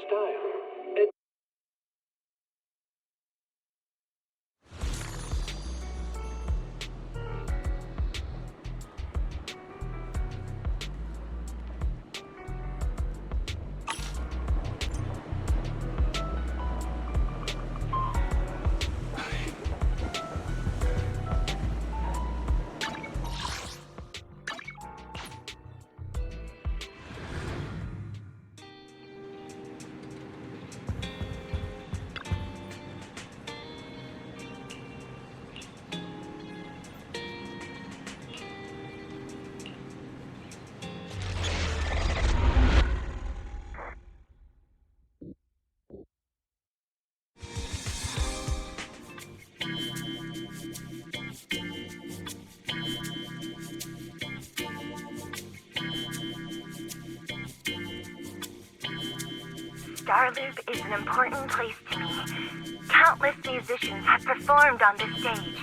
style. Starloop is an important place to me. Countless musicians have performed on this stage,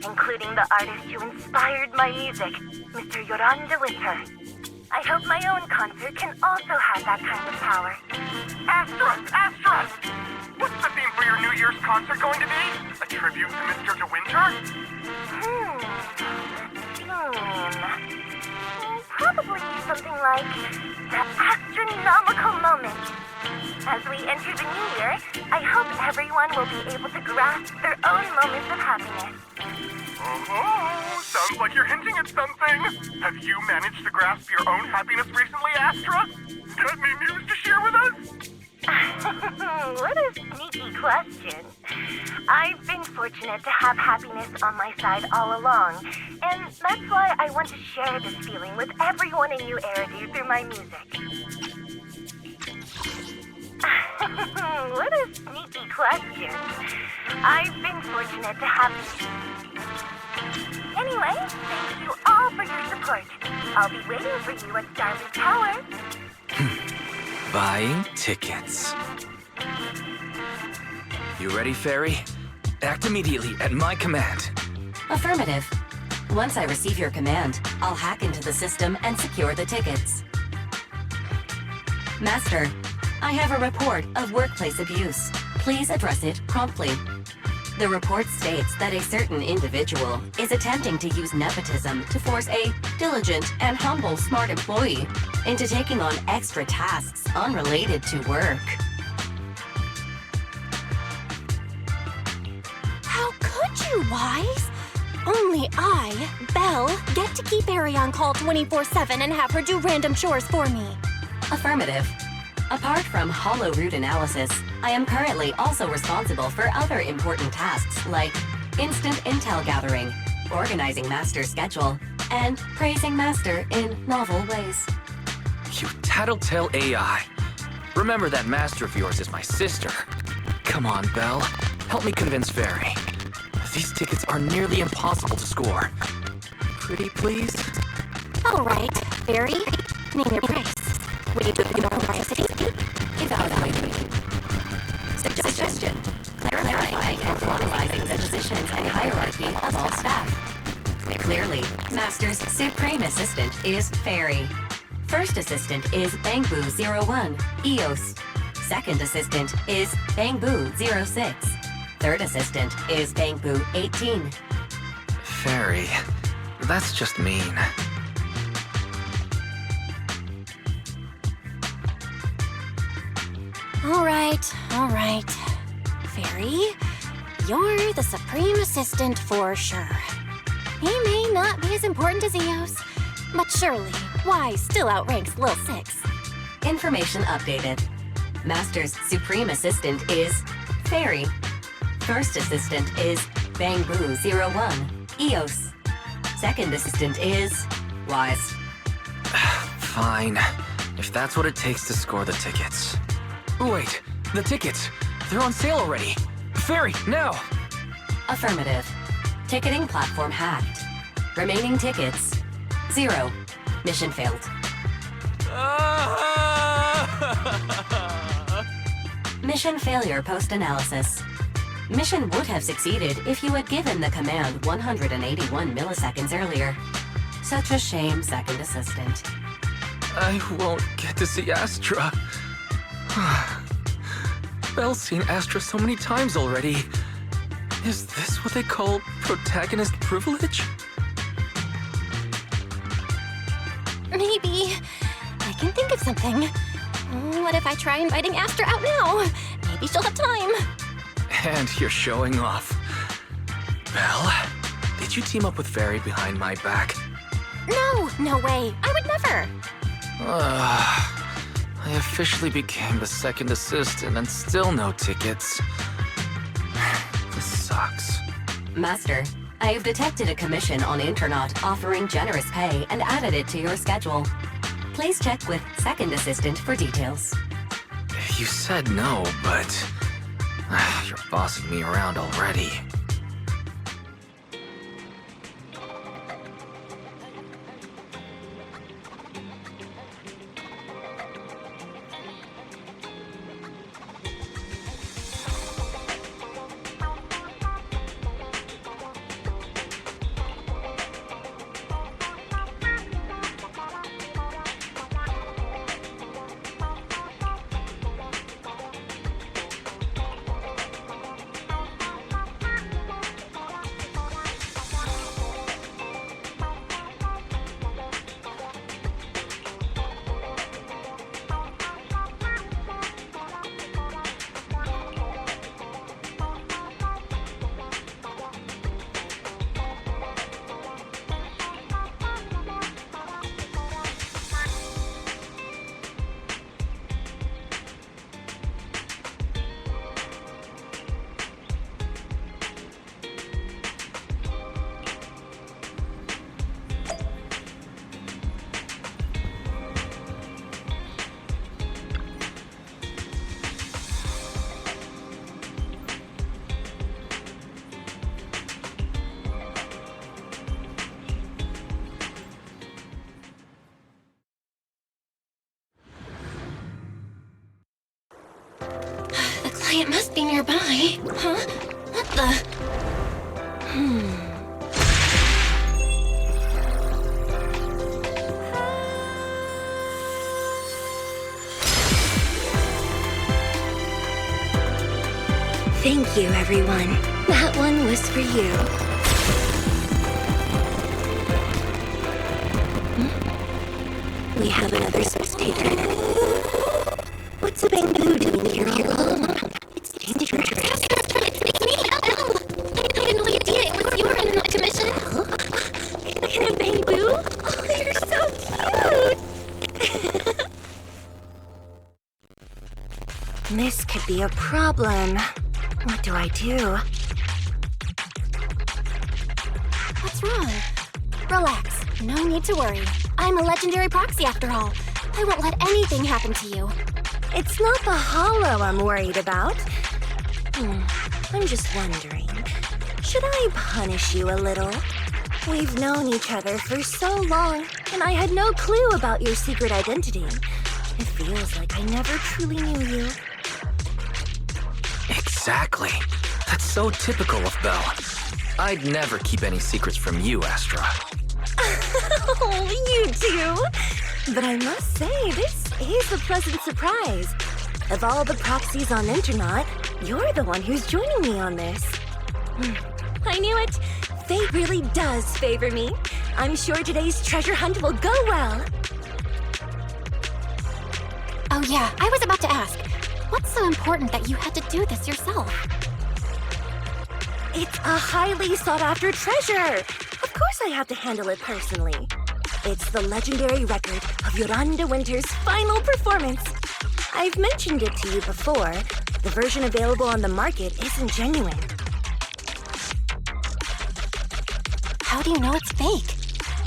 including the artist who inspired my music, Mr. Yoranda Winter. I hope my own concert can also have that kind of power. Astra! What's the theme for your New Year's concert going to be? A tribute to Mr. De Winter? Probably something like the Astra-nomical Moment. As we enter the new year, I hope everyone will be able to grasp their own moments of happiness. Oh, sounds like you're hinting at something. Have you managed to grasp your own happiness recently, Astra? Got any news to share with us? What a sneaky question. I've been fortunate to have happiness on my side all along, and that's why I want to share this feeling with everyone in New Eridu through my music. What a sneaky question. I've been fortunate to have... Anyway, thank you all for your support. I'll be waiting for you at Starloop Tower. Buying tickets. You ready, Fairy? Act immediately at my command. Affirmative. Once I receive your command, I'll hack into the system and secure the tickets. Master, I have a report of workplace abuse. Please address it promptly. The report states that a certain individual is attempting to use nepotism to force a diligent and humble smart employee into taking on extra tasks unrelated to work. How could you, Wise? Only I, Belle, get to keep Barry on call 24/7 and have her do random chores for me. Affirmative. Apart from hollow root analysis, I am currently also responsible for other important tasks like instant intel gathering, organizing Master's schedule, and praising Master in novel ways. You tattletale AI. Remember that Master of yours is my sister. Come on, Belle. Help me convince Fairy. These tickets are nearly impossible to score. Pretty please? All right, Barry, name your price. Will you put your complexity? Evaluating. Suggestion. Clarifying and formalizing the positions and hierarchy of all staff. Clearly, Master's supreme assistant is Fairy. First assistant is Bangboo01, EOS. Second assistant is Bangboo06. Third assistant is Bangboo18. Fairy, that's just mean. All right. Fairy, you're the supreme assistant for sure. He may not be as important as Eos, but surely Wise still outranks Lil Six. Information updated. Master's supreme assistant is Fairy. First assistant is Bangboo01, EOS. Second assistant is Wise. Fine, if that's what it takes to score the tickets. Wait, the tickets! They're on sale already! Fairy, now! Affirmative. Ticketing platform hacked. Remaining tickets, 0. Mission failed. Mission failure post-analysis. Mission would have succeeded if you had given the command 181 milliseconds earlier. Such a shame, second assistant. I won't get to see Astra. Belle's seen Astra so many times already. Is this what they call protagonist privilege? Maybe. I can think of something. What if I try inviting Astra out now? Maybe she'll have time. And you're showing off. Belle, did you team up with Fairy behind my back? No way. I would never. I officially became the second assistant and still no tickets. This sucks. Master, I have detected a commission on Internaut offering generous pay and added it to your schedule. Please check with second assistant for details. You said no, but you're bossing me around already. It must be nearby. Huh? What the? Thank you, everyone. That one was for you. We have another spectator. What's a bamboo doing here all alone? It's dangerous. It's me, Elle. I had no idea it was your internet commission. Can a bamboo? Oh, you're so cute. This could be a problem. What do I do? What's wrong? Relax. No need to worry. I'm a legendary proxy after all. I won't let anything happen to you. It's not the hollow I'm worried about. I'm just wondering, should I punish you a little? We've known each other for so long, and I had no clue about your secret identity. It feels like I never truly knew you. Exactly. That's so typical of Belle. I'd never keep any secrets from you, Astra. Oh, you do? But I must say, this is a pleasant surprise. Of all the proxies on Internaut, you're the one who's joining me on this. I knew it. Fate really does favor me. I'm sure today's treasure hunt will go well. Oh yeah, I was about to ask. What's so important that you had to do this yourself? It's a highly sought-after treasure. Of course I have to handle it personally. It's the legendary record of Yolanda Winter's final performance. I've mentioned it to you before. The version available on the market isn't genuine. How do you know it's fake?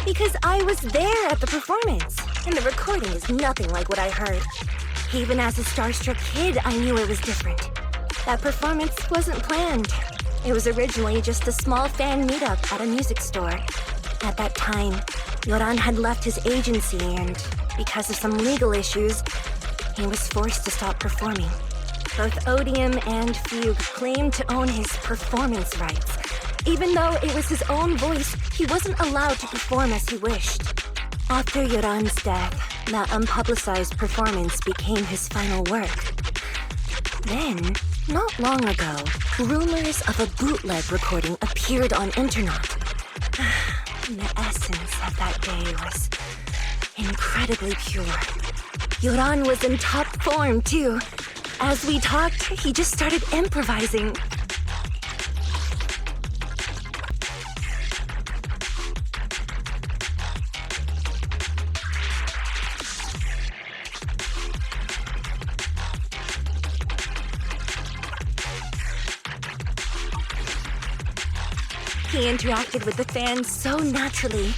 Because I was there at the performance, and the recording is nothing like what I heard. Even as a starstruck kid, I knew it was different. That performance wasn't planned. It was originally just a small fan meetup at a music store. At that time, Yoran had left his agency and, because of some legal issues, he was forced to stop performing. Both Odium and Fugue claimed to own his performance rights. Even though it was his own voice, he wasn't allowed to perform as he wished. After Yoran's death, that unpublicized performance became his final work. Then, not long ago, rumors of a bootleg recording appeared on internet. The essence of that day was incredibly pure. Yoran was in top form, too. As we talked, he just started improvising. He interacted with the fans so naturally.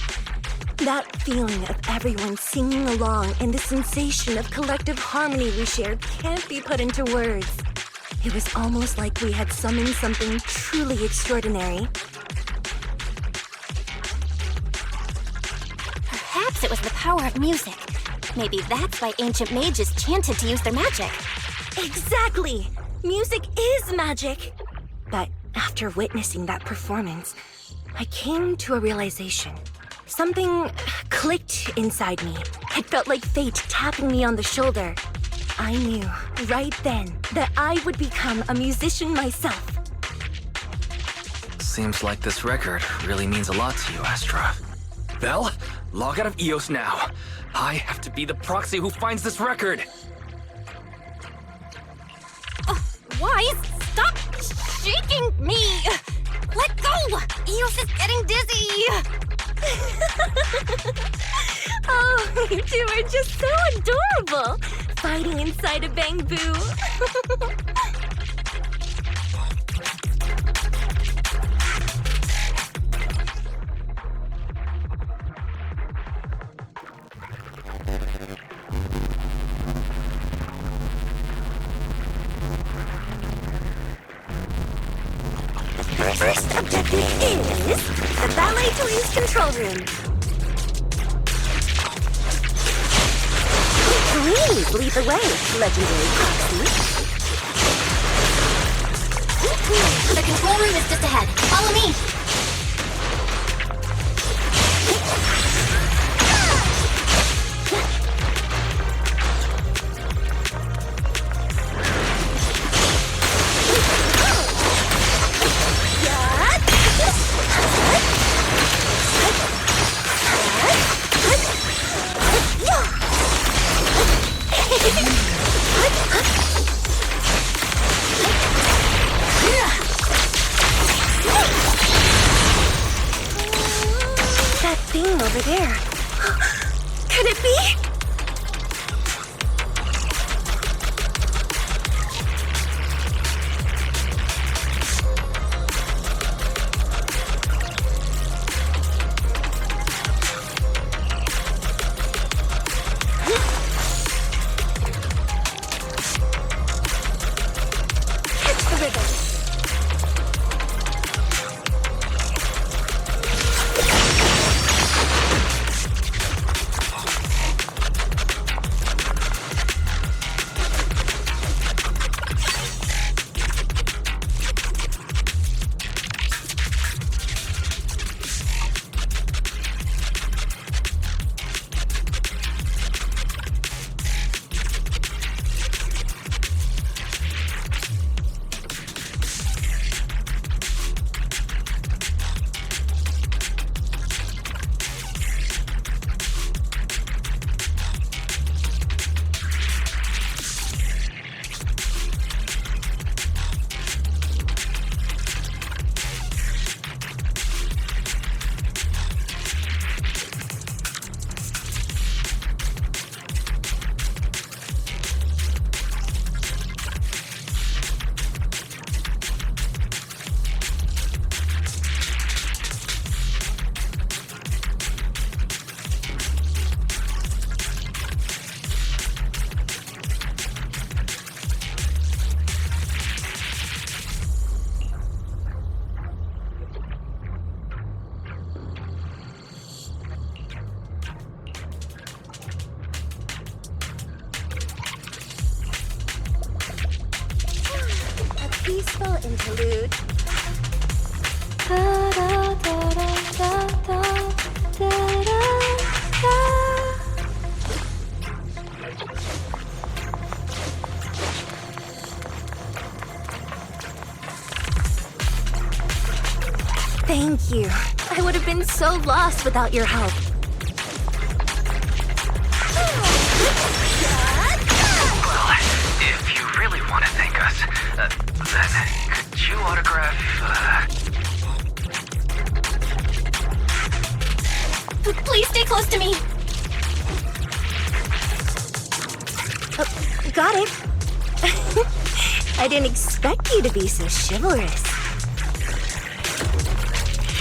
That feeling of everyone singing along and the sensation of collective harmony we shared can't be put into words. It was almost like we had summoned something truly extraordinary. Perhaps it was the power of music. Maybe that's why ancient mages chanted to use their magic. Exactly! Music is magic! But after witnessing that performance, I came to a realization. Something clicked inside me. It felt like fate tapping me on the shoulder. I knew right then that I would become a musician myself. Seems like this record really means a lot to you, Astra. Belle, log out of EOS now. I have to be the proxy who finds this record. Why? Stop shaking me! Let go! Eos is getting dizzy! Oh, you two are just so adorable! Fighting inside a bamboo. First objective is the Ballet Police Control Room. Please lead the way, legendary proxy. The control room is just ahead. Follow me! That thing over there. Could it be? Catch the rhythm. Peaceful interlude. Thank you. I would have been so lost without your help. Well, if you really want to thank us, then could you autograph, Please stay close to me. Oh, got it. I didn't expect you to be so chivalrous.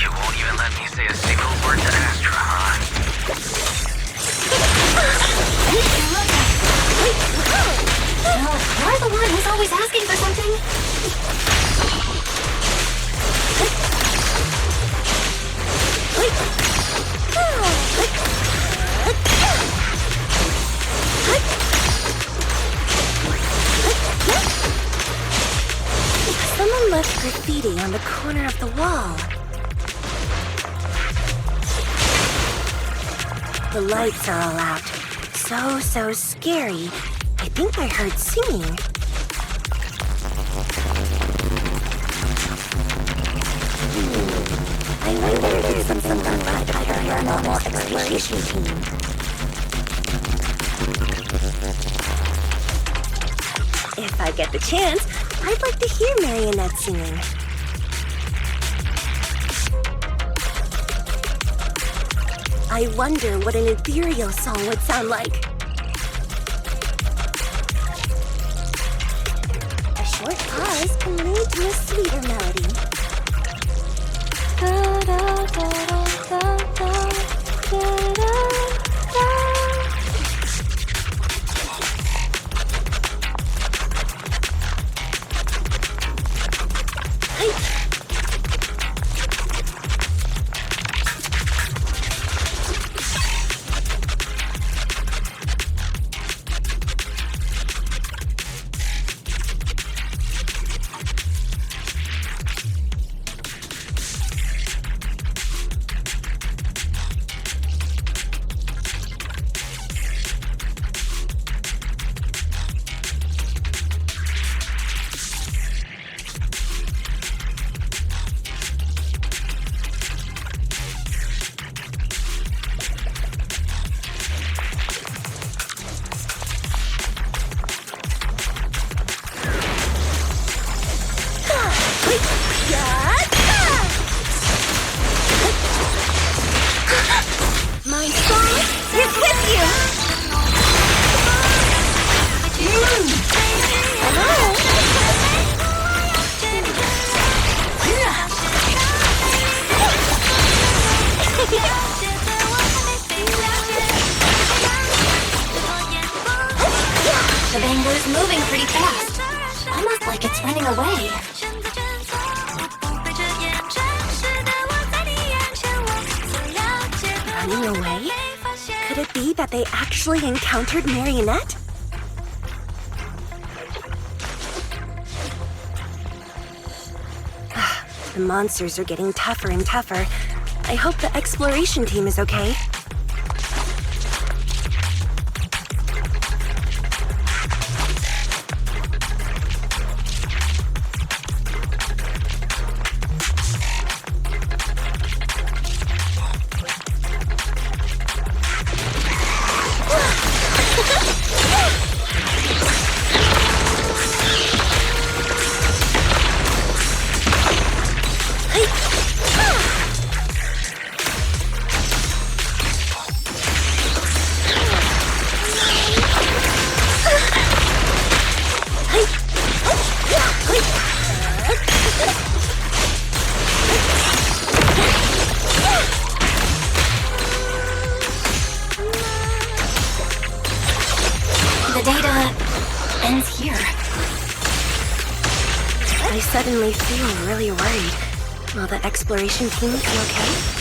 You won't even let me say a single word to Astra, huh? You're the one who's always asking for something. Someone left graffiti on the corner of the wall. The lights are all out. So scary. I think I heard singing. I wonder if it's something left by the paranormal exploration team. If I get the chance, I'd like to hear Marionette singing. I wonder what an ethereal song would sound like. A short pause can lead to a sweeter melody. My song is with you! Hello? The banger's moving pretty fast. Almost like it's running away. Running away? Could it be that they actually encountered Marionette? The monsters are getting tougher and tougher. I hope the exploration team is okay. The data ends here. I suddenly feel really worried. Will the exploration team be okay?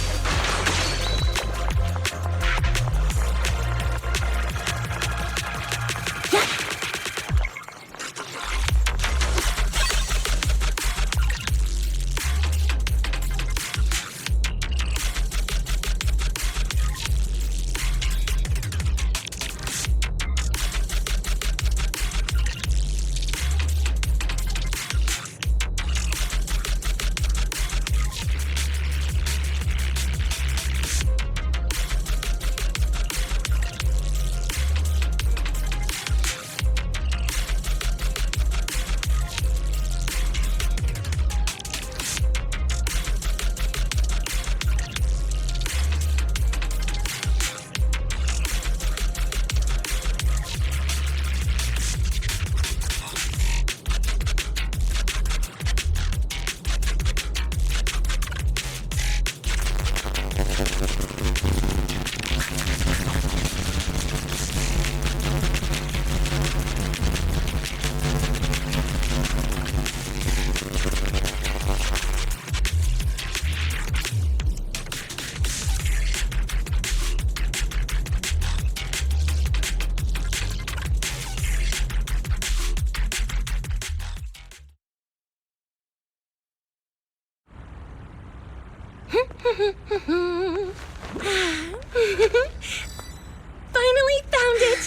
Finally found it!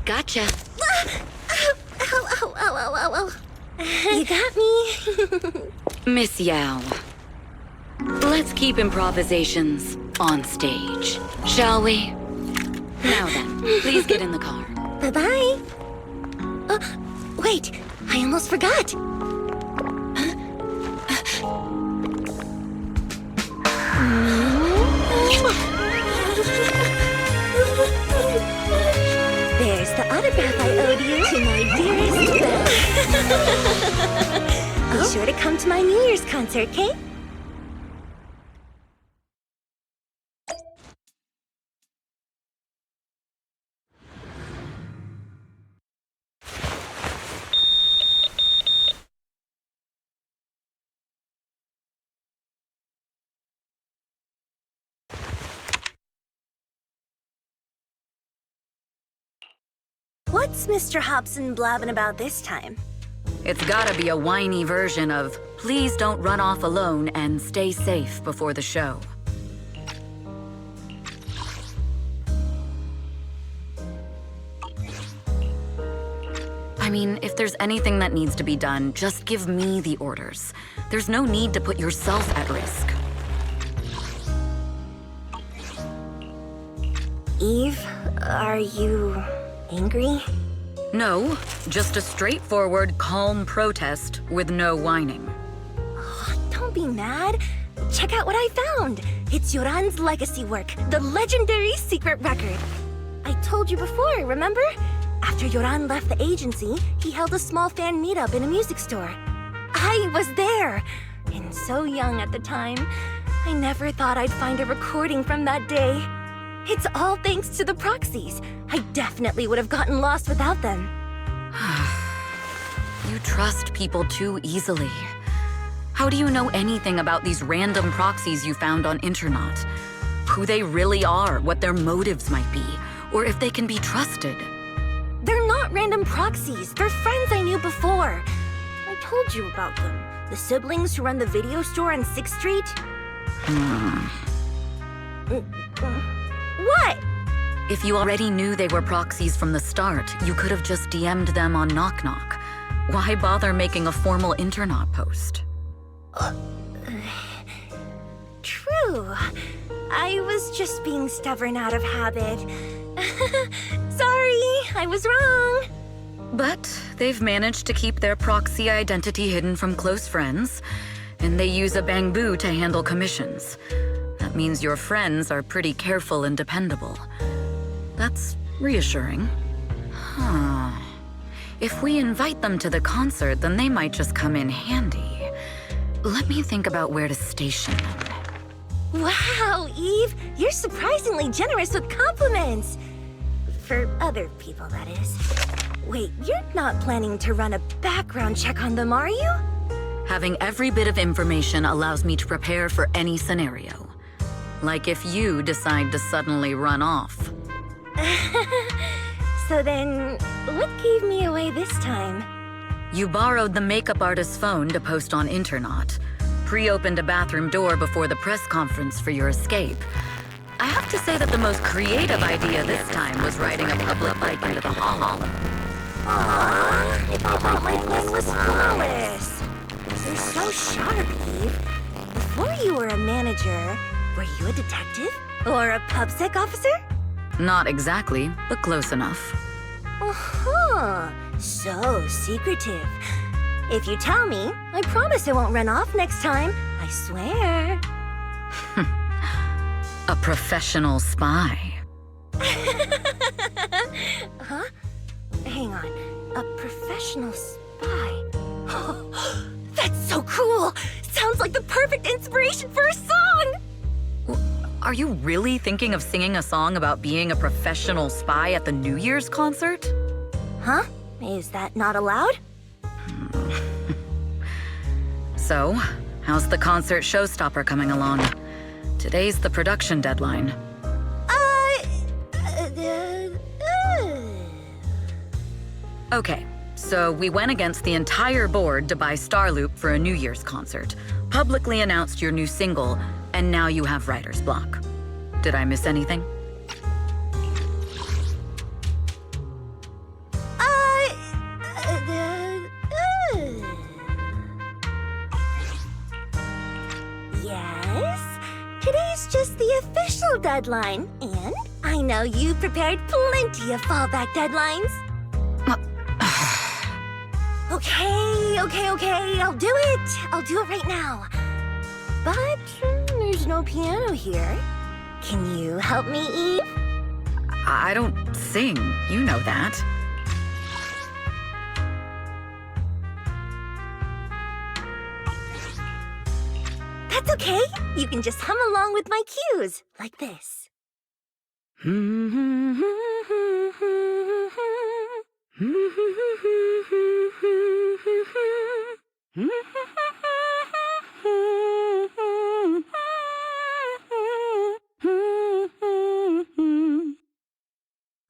Gotcha. Ow. You got me. Miss Yao, let's keep improvisations on stage, shall we? Now then, please get in the car. Bye-bye. Wait, I almost forgot. There's the autograph I owed you to my dearest Belle. Be sure to come to my New Year's concert, okay? What's Mr. Hobson blabbing about this time? It's gotta be a whiny version of, please don't run off alone and stay safe before the show. I mean, if there's anything that needs to be done, just give me the orders. There's no need to put yourself at risk. Eve, are you angry? No, just a straightforward, calm protest with no whining. Oh, don't be mad. Check out what I found. It's Yoran's legacy work, the legendary secret record. I told you before, remember? After Yoran left the agency, he held a small fan meetup in a music store. I was there, and so young at the time. I never thought I'd find a recording from that day. It's all thanks to the proxies. I definitely would have gotten lost without them. You trust people too easily. How do you know anything about these random proxies you found on Internet? Who they really are, what their motives might be, or if they can be trusted? They're not random proxies. They're friends I knew before. I told you about them. The siblings who run the video store on 6th Street. What? If you already knew they were proxies from the start, you could have just DM'd them on Knock Knock. Why bother making a formal Internet post? True. I was just being stubborn out of habit. Sorry, I was wrong. But they've managed to keep their proxy identity hidden from close friends, and they use a bamboo to handle commissions. That means your friends are pretty careful and dependable. That's reassuring. Huh. If we invite them to the concert, then they might just come in handy. Let me think about where to station them. Wow, Eve, you're surprisingly generous with compliments. For other people, that is. Wait, you're not planning to run a background check on them, are you? Having every bit of information allows me to prepare for any scenario. Like if you decide to suddenly run off. So then, what gave me away this time? You borrowed the makeup artist's phone to post on Internet, pre-opened a bathroom door before the press conference for your escape. I have to say that the most creative idea this time was riding a public bike into the hall. Aww, I thought my plan was flawless. You're so sharp, Eve. Before you were a manager, were you a detective? Or a PubSec officer? Not exactly, but close enough. Uh-huh. So secretive. If you tell me, I promise I won't run off next time. I swear. A professional spy. Huh? Hang on. A professional spy. That's so cool! Sounds like the perfect inspiration for a song! Are you really thinking of singing a song about being a professional spy at the New Year's concert? Huh? Is that not allowed? So, how's the concert showstopper coming along? Today's the production deadline. Okay, so we went against the entire board to buy Starloop for a New Year's concert, publicly announced your new single, and now you have writer's block. Did I miss anything? Yes? Today's just the official deadline, and I know you prepared plenty of fallback deadlines. Okay, I'll do it. I'll do it right now. But there's no piano here. Can you help me, Eve? I don't sing, you know that. That's okay. You can just hum along with my cues, like this.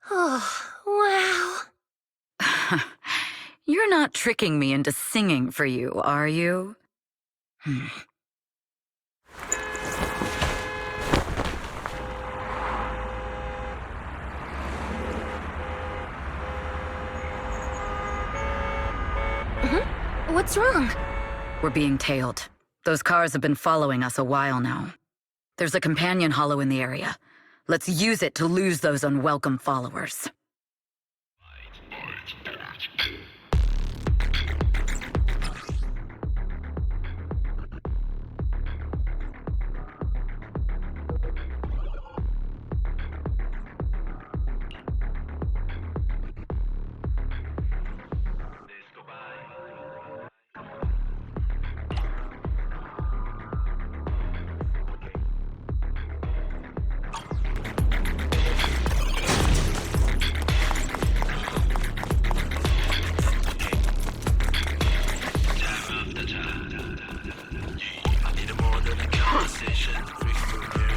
Oh, wow. You're not tricking me into singing for you, are you? What's wrong? We're being tailed. Those cars have been following us a while now. There's a companion hollow in the area. Let's use it to lose those unwelcome followers.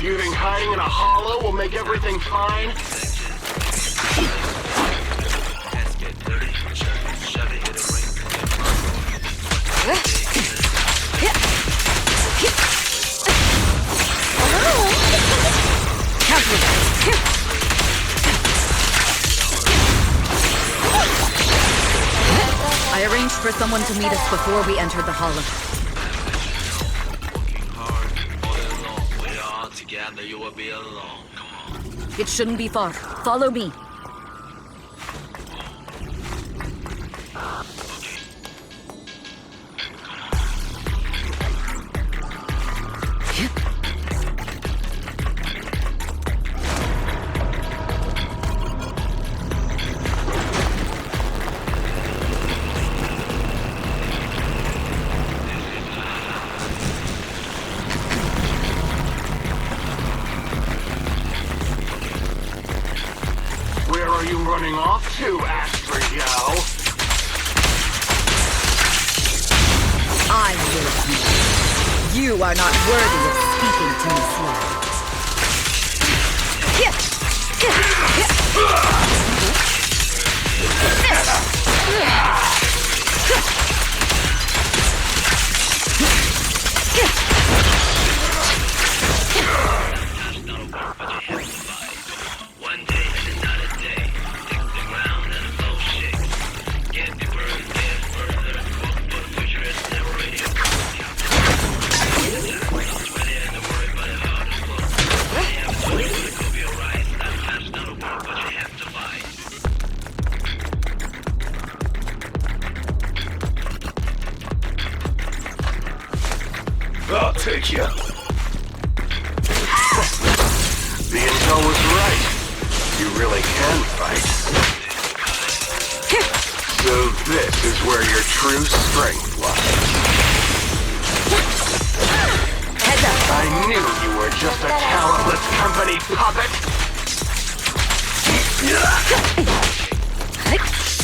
You think hiding in a hollow will make everything fine? I arranged for someone to meet us before we entered the hollow. It shouldn't be far. Follow me. Where are you running off to, Astra-yo? I will you. You are not worthy of speaking to me, Slave. I'll take you. The intel was right. You really can fight. So this is where your true strength lies. I knew you were just a talentless company puppet!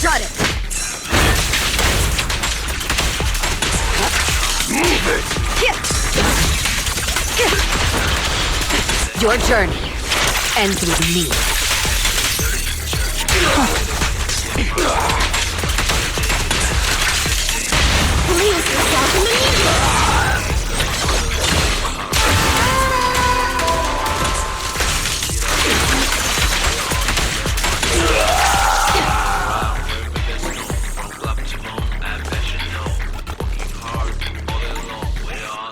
Shut it! Move it! Your journey ends with me. Please yourself in the music!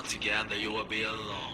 Together you will be alone.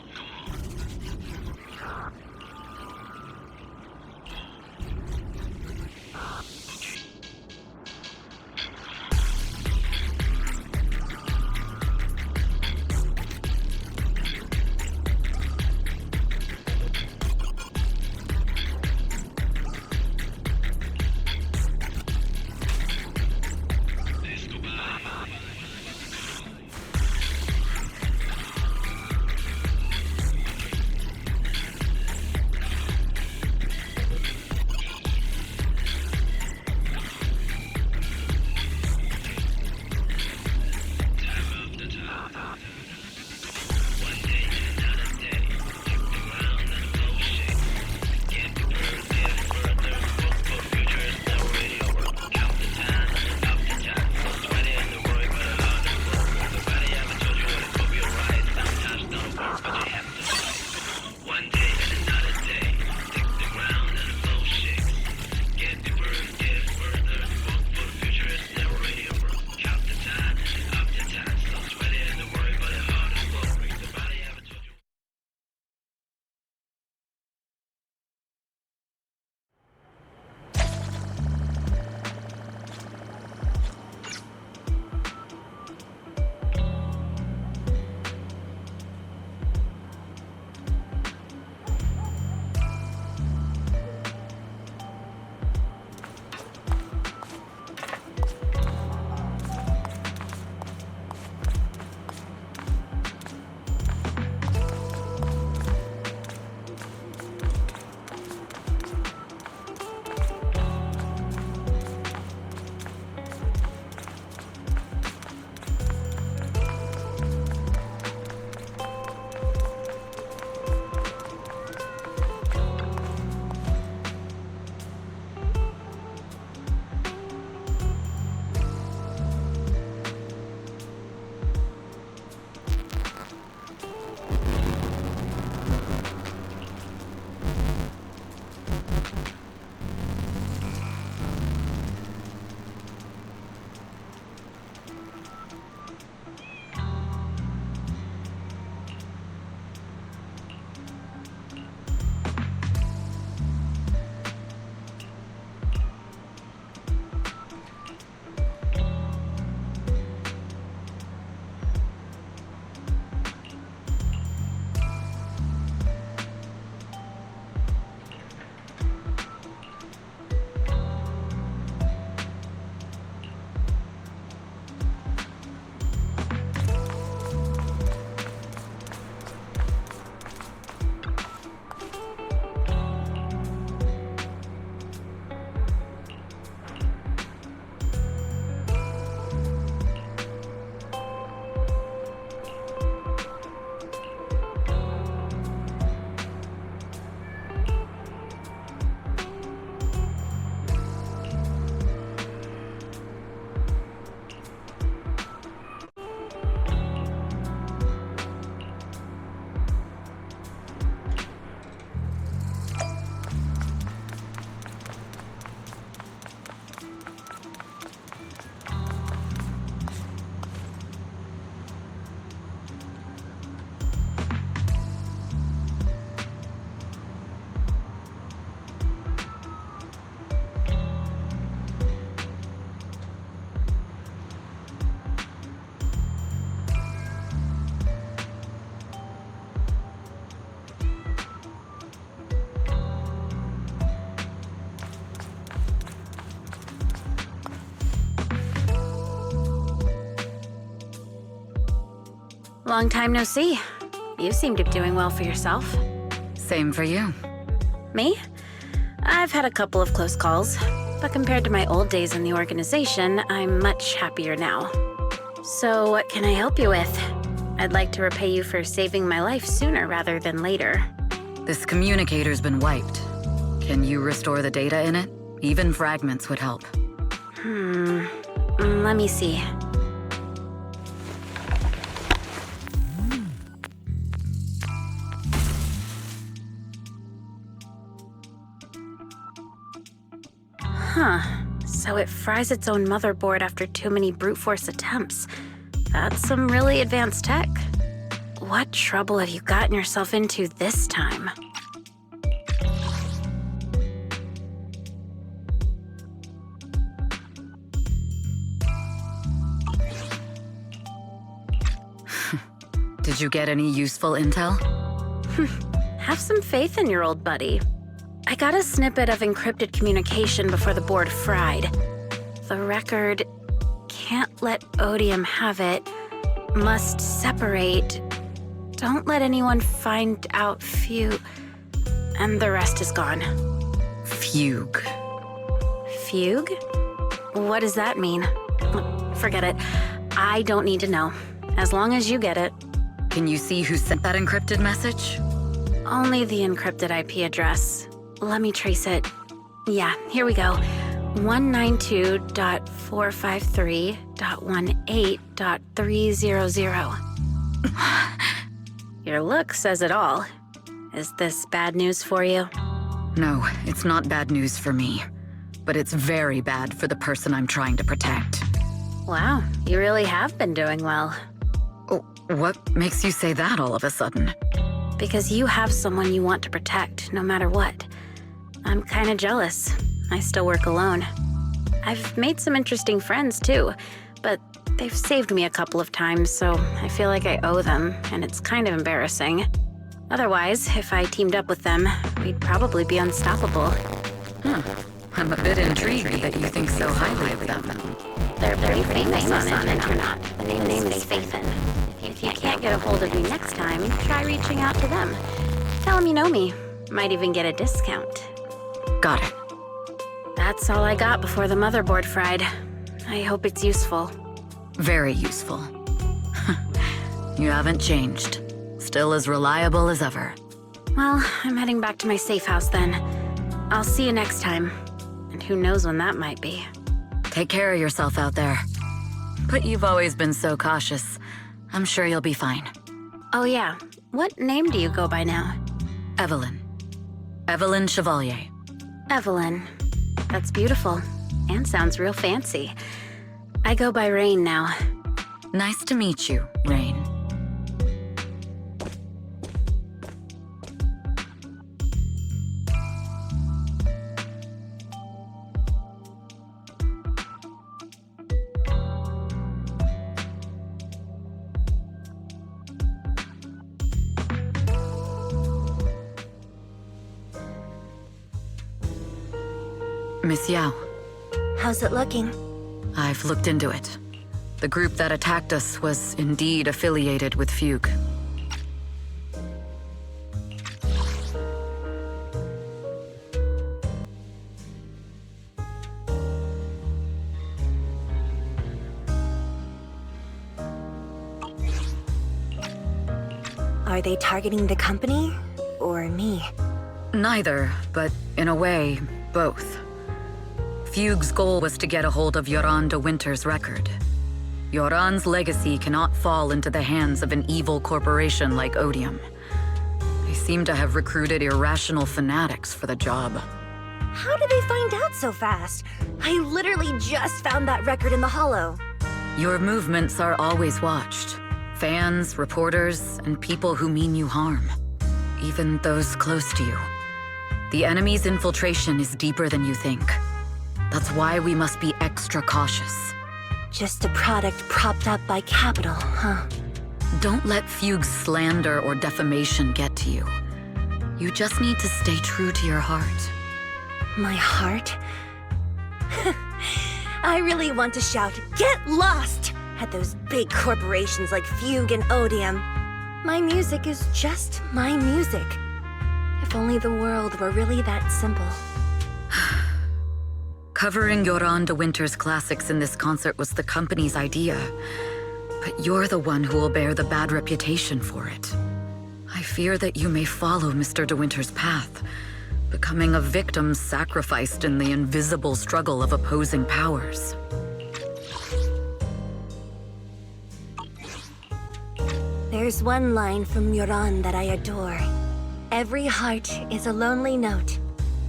Long time no see. You seem to be doing well for yourself. Same for you. Me? I've had a couple of close calls, but compared to my old days in the organization, I'm much happier now. So what can I help you with? I'd like to repay you for saving my life sooner rather than later. This communicator's been wiped. Can you restore the data in it? Even fragments would help. Let me see. Huh. So it fries its own motherboard after too many brute force attempts. That's some really advanced tech. What trouble have you gotten yourself into this time? Did you get any useful intel? Have some faith in your old buddy. I got a snippet of encrypted communication before the board fried. The record can't let Odium have it. Must separate. Don't let anyone find out Fugue. And the rest is gone. Fugue. Fugue? What does that mean? Forget it. I don't need to know. As long as you get it. Can you see who sent that encrypted message? Only the encrypted IP address. Let me trace it. Yeah, here we go. 192.453.18.300. Your look says it all. Is this bad news for you? No, it's not bad news for me. But it's very bad for the person I'm trying to protect. Wow, you really have been doing well. Oh, what makes you say that all of a sudden? Because you have someone you want to protect, no matter what. I'm kinda jealous. I still work alone. I've made some interesting friends, too, but they've saved me a couple of times, so I feel like I owe them, and it's kind of embarrassing. Otherwise, if I teamed up with them, we'd probably be unstoppable. I'm a bit intrigued that you think so highly of them. They're pretty famous on the internet. The name is Faithin. If you can't get a hold of me next time, try reaching out to them. Tell them you know me. Might even get a discount. Got it. That's all I got before the motherboard fried. I hope it's useful. Very useful. You haven't changed. Still as reliable as ever. Well, I'm heading back to my safe house then. I'll see you next time. And who knows when that might be. Take care of yourself out there. But you've always been so cautious. I'm sure you'll be fine. Oh yeah, what name do you go by now? Evelyn. Evelyn Chevalier. Evelyn. That's beautiful. And sounds real fancy. I go by Rain now. Nice to meet you, Rain. Miss Yao. How's it looking? I've looked into it. The group that attacked us was indeed affiliated with Fugue. Are they targeting the company or me? Neither, but in a way, both. Fugue's goal was to get a hold of Yoran de Winter's record. Yoran's legacy cannot fall into the hands of an evil corporation like Odium. They seem to have recruited irrational fanatics for the job. How did they find out so fast? I literally just found that record in the hollow. Your movements are always watched. Fans, reporters, and people who mean you harm. Even those close to you. The enemy's infiltration is deeper than you think. That's why we must be extra cautious. Just a product propped up by capital, huh? Don't let Fugue's slander or defamation get to you. You just need to stay true to your heart. My heart? I really want to shout, "Get lost!" at those big corporations like Fugue and Odium. My music is just my music. If only the world were really that simple. Covering Yoran de Winter's classics in this concert was the company's idea. But you're the one who will bear the bad reputation for it. I fear that you may follow Mr. de Winter's path, becoming a victim sacrificed in the invisible struggle of opposing powers. There's one line from Yoran that I adore. Every heart is a lonely note.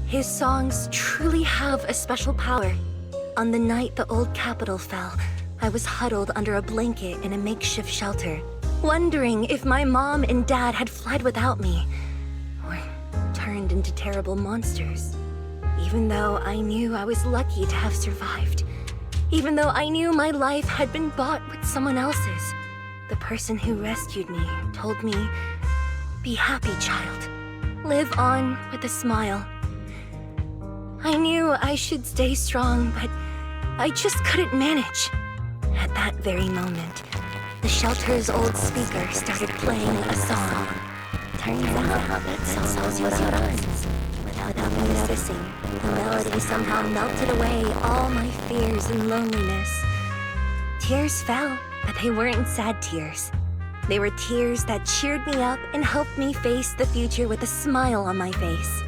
His songs truly have a special power. On the night the old capital fell, I was huddled under a blanket in a makeshift shelter, wondering if my mom and dad had fled without me, or turned into terrible monsters. Even though I knew I was lucky to have survived. Even though I knew my life had been bought with someone else's. The person who rescued me told me, "Be happy, child. Live on with a smile." I knew I should stay strong, but I just couldn't manage. At that very moment, the shelter's old speaker started playing a song. Turns out that song was Yoran's. Without me noticing, the melody somehow melted away all my fears and loneliness. Tears fell, but they weren't sad tears. They were tears that cheered me up and helped me face the future with a smile on my face.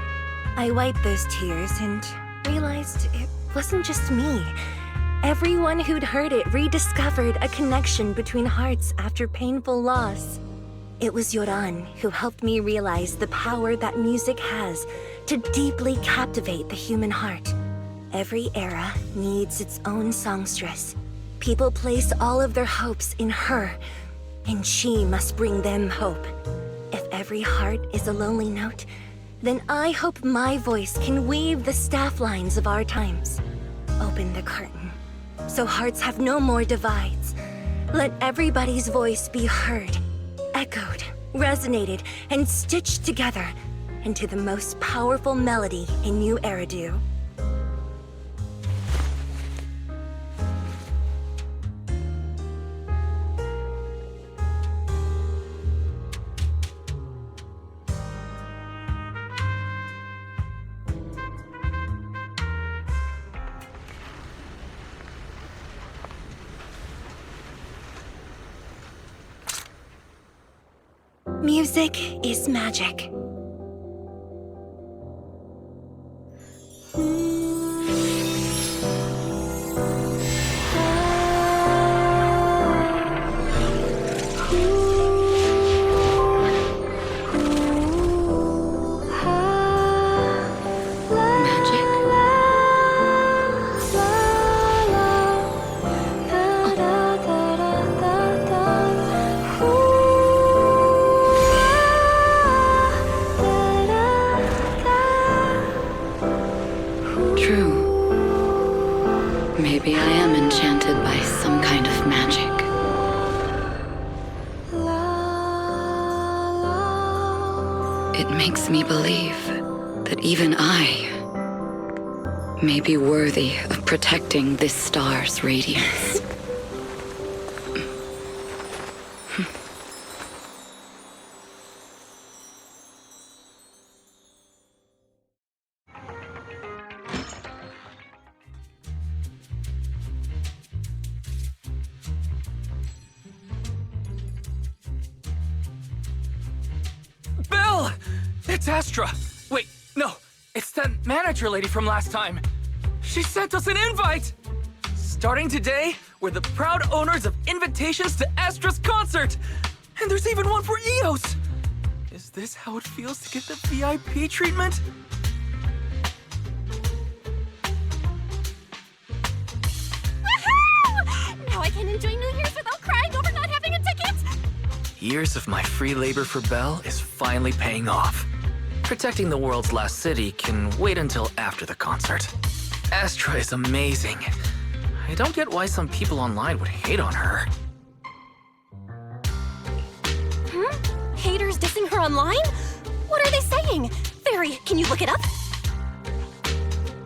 I wiped those tears and realized it wasn't just me. Everyone who'd heard it rediscovered a connection between hearts after painful loss. It was Yoran who helped me realize the power that music has to deeply captivate the human heart. Every era needs its own songstress. People place all of their hopes in her, and she must bring them hope. If every heart is a lonely note, then I hope my voice can weave the staff lines of our times. Open the curtain, so hearts have no more divides. Let everybody's voice be heard, echoed, resonated, and stitched together into the most powerful melody in New Eridu. Music is magic. Maybe I am enchanted by some kind of magic. It makes me believe that even I may be worthy of protecting this star's radiance. Belle! It's Astra! Wait, no, it's that manager lady from last time. She sent us an invite! Starting today, we're the proud owners of invitations to Astra's concert! And there's even one for EOS! Is this how it feels to get the VIP treatment? Woohoo! Now I can enjoy New Year's without crying over not having a ticket! Years of my free labor for Belle is finally paying off. Protecting the world's last city can wait until after the concert. Astra is amazing. I don't get why some people online would hate on her. Haters dissing her online? What are they saying? Fairy, can you look it up?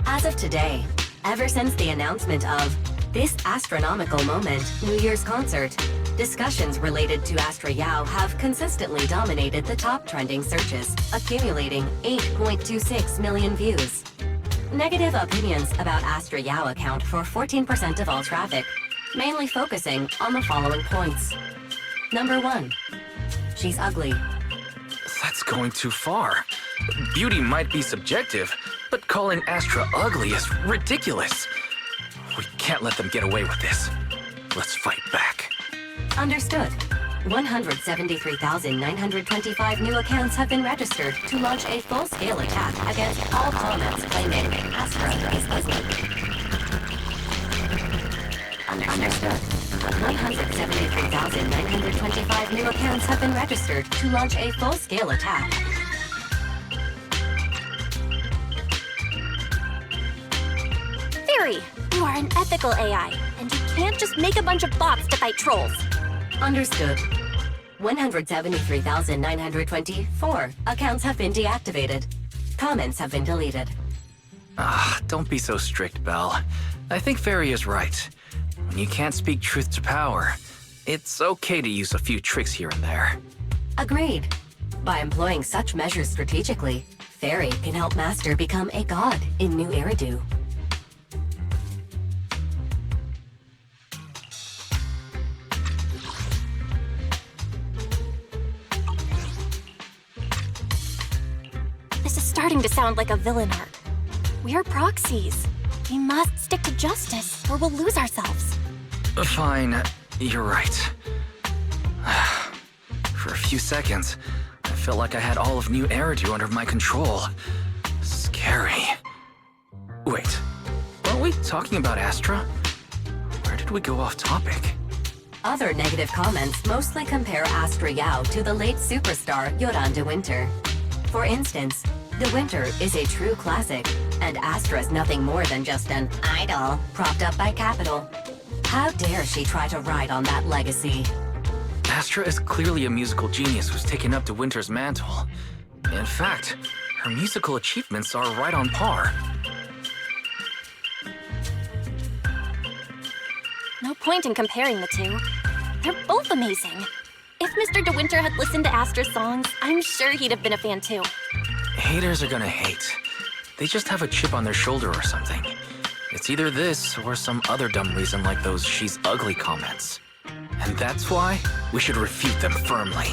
As of today, ever since the announcement of this Astra-nomical Moment New Year's concert, Discussions related to Astra Yao have consistently dominated the top trending searches, accumulating 8.26 million views. Negative opinions about Astra Yao account for 14% of all traffic, mainly focusing on the following points. Number 1. She's ugly. That's going too far. Beauty might be subjective, but calling Astra ugly is ridiculous. We can't let them get away with this. Let's fight back. Understood. 173,925 new accounts have been registered to launch a full-scale attack against all comments claiming Astra is ugly. Understood. 173,925 new accounts have been registered to launch a full-scale attack. Fairy, you are an ethical AI, and you can't just make a bunch of bots to fight trolls. Understood. 173,924 accounts have been deactivated. Comments have been deleted. Don't be so strict, Belle. I think Fairy is right. When you can't speak truth to power, it's okay to use a few tricks here and there. Agreed. By employing such measures strategically, Fairy can help Master become a god in New Eridu. This is starting to sound like a villain arc. We're proxies. We must stick to justice, or we'll lose ourselves. Fine, you're right. For a few seconds, I felt like I had all of New Eridu under my control. Scary. Wait, weren't we talking about Astra? Where did we go off topic? Other negative comments mostly compare Astra Yao to the late superstar Yoran de Winter. For instance, De Winter is a true classic, and Astra's nothing more than just an idol propped up by capital. How dare she try to ride on that legacy? Astra is clearly a musical genius who's taken up De Winter's mantle. In fact, her musical achievements are right on par. No point in comparing the two. They're both amazing. If Mr. De Winter had listened to Astra's songs, I'm sure he'd have been a fan too. Haters are gonna hate. They just have a chip on their shoulder or something. It's either this or some other dumb reason like those "she's ugly" comments. And that's why we should refute them firmly.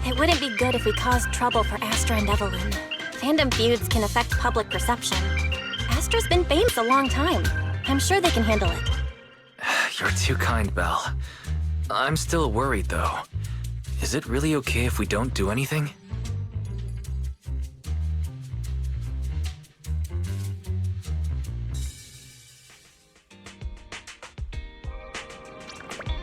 It wouldn't be good if we caused trouble for Astra and Evelyn. Fandom feuds can affect public perception. Astra's been famous a long time. I'm sure they can handle it. You're too kind, Belle. I'm still worried, though. Is it really okay if we don't do anything? Fairy, 1 minute.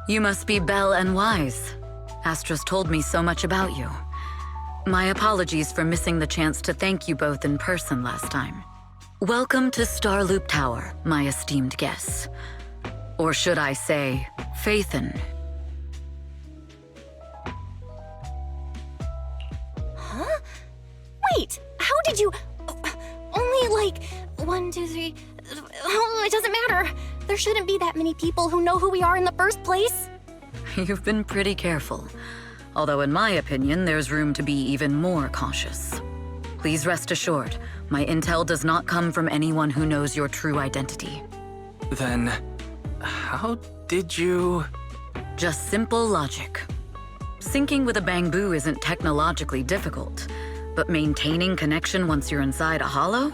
You must be Belle and Wise. Astra's told me so much about you. My apologies for missing the chance to thank you both in person last time. Welcome to Starloop Tower, my esteemed guests. Or should I say, Phaethon. Huh? Wait, how did you... Only like 1, 2, 3... Oh, it doesn't matter. There shouldn't be that many people who know who we are in the first place. You've been pretty careful. Although in my opinion, there's room to be even more cautious. Please rest assured, my intel does not come from anyone who knows your true identity. Then, how did you... Just simple logic. Syncing with a bamboo isn't technologically difficult, but maintaining connection once you're inside a hollow?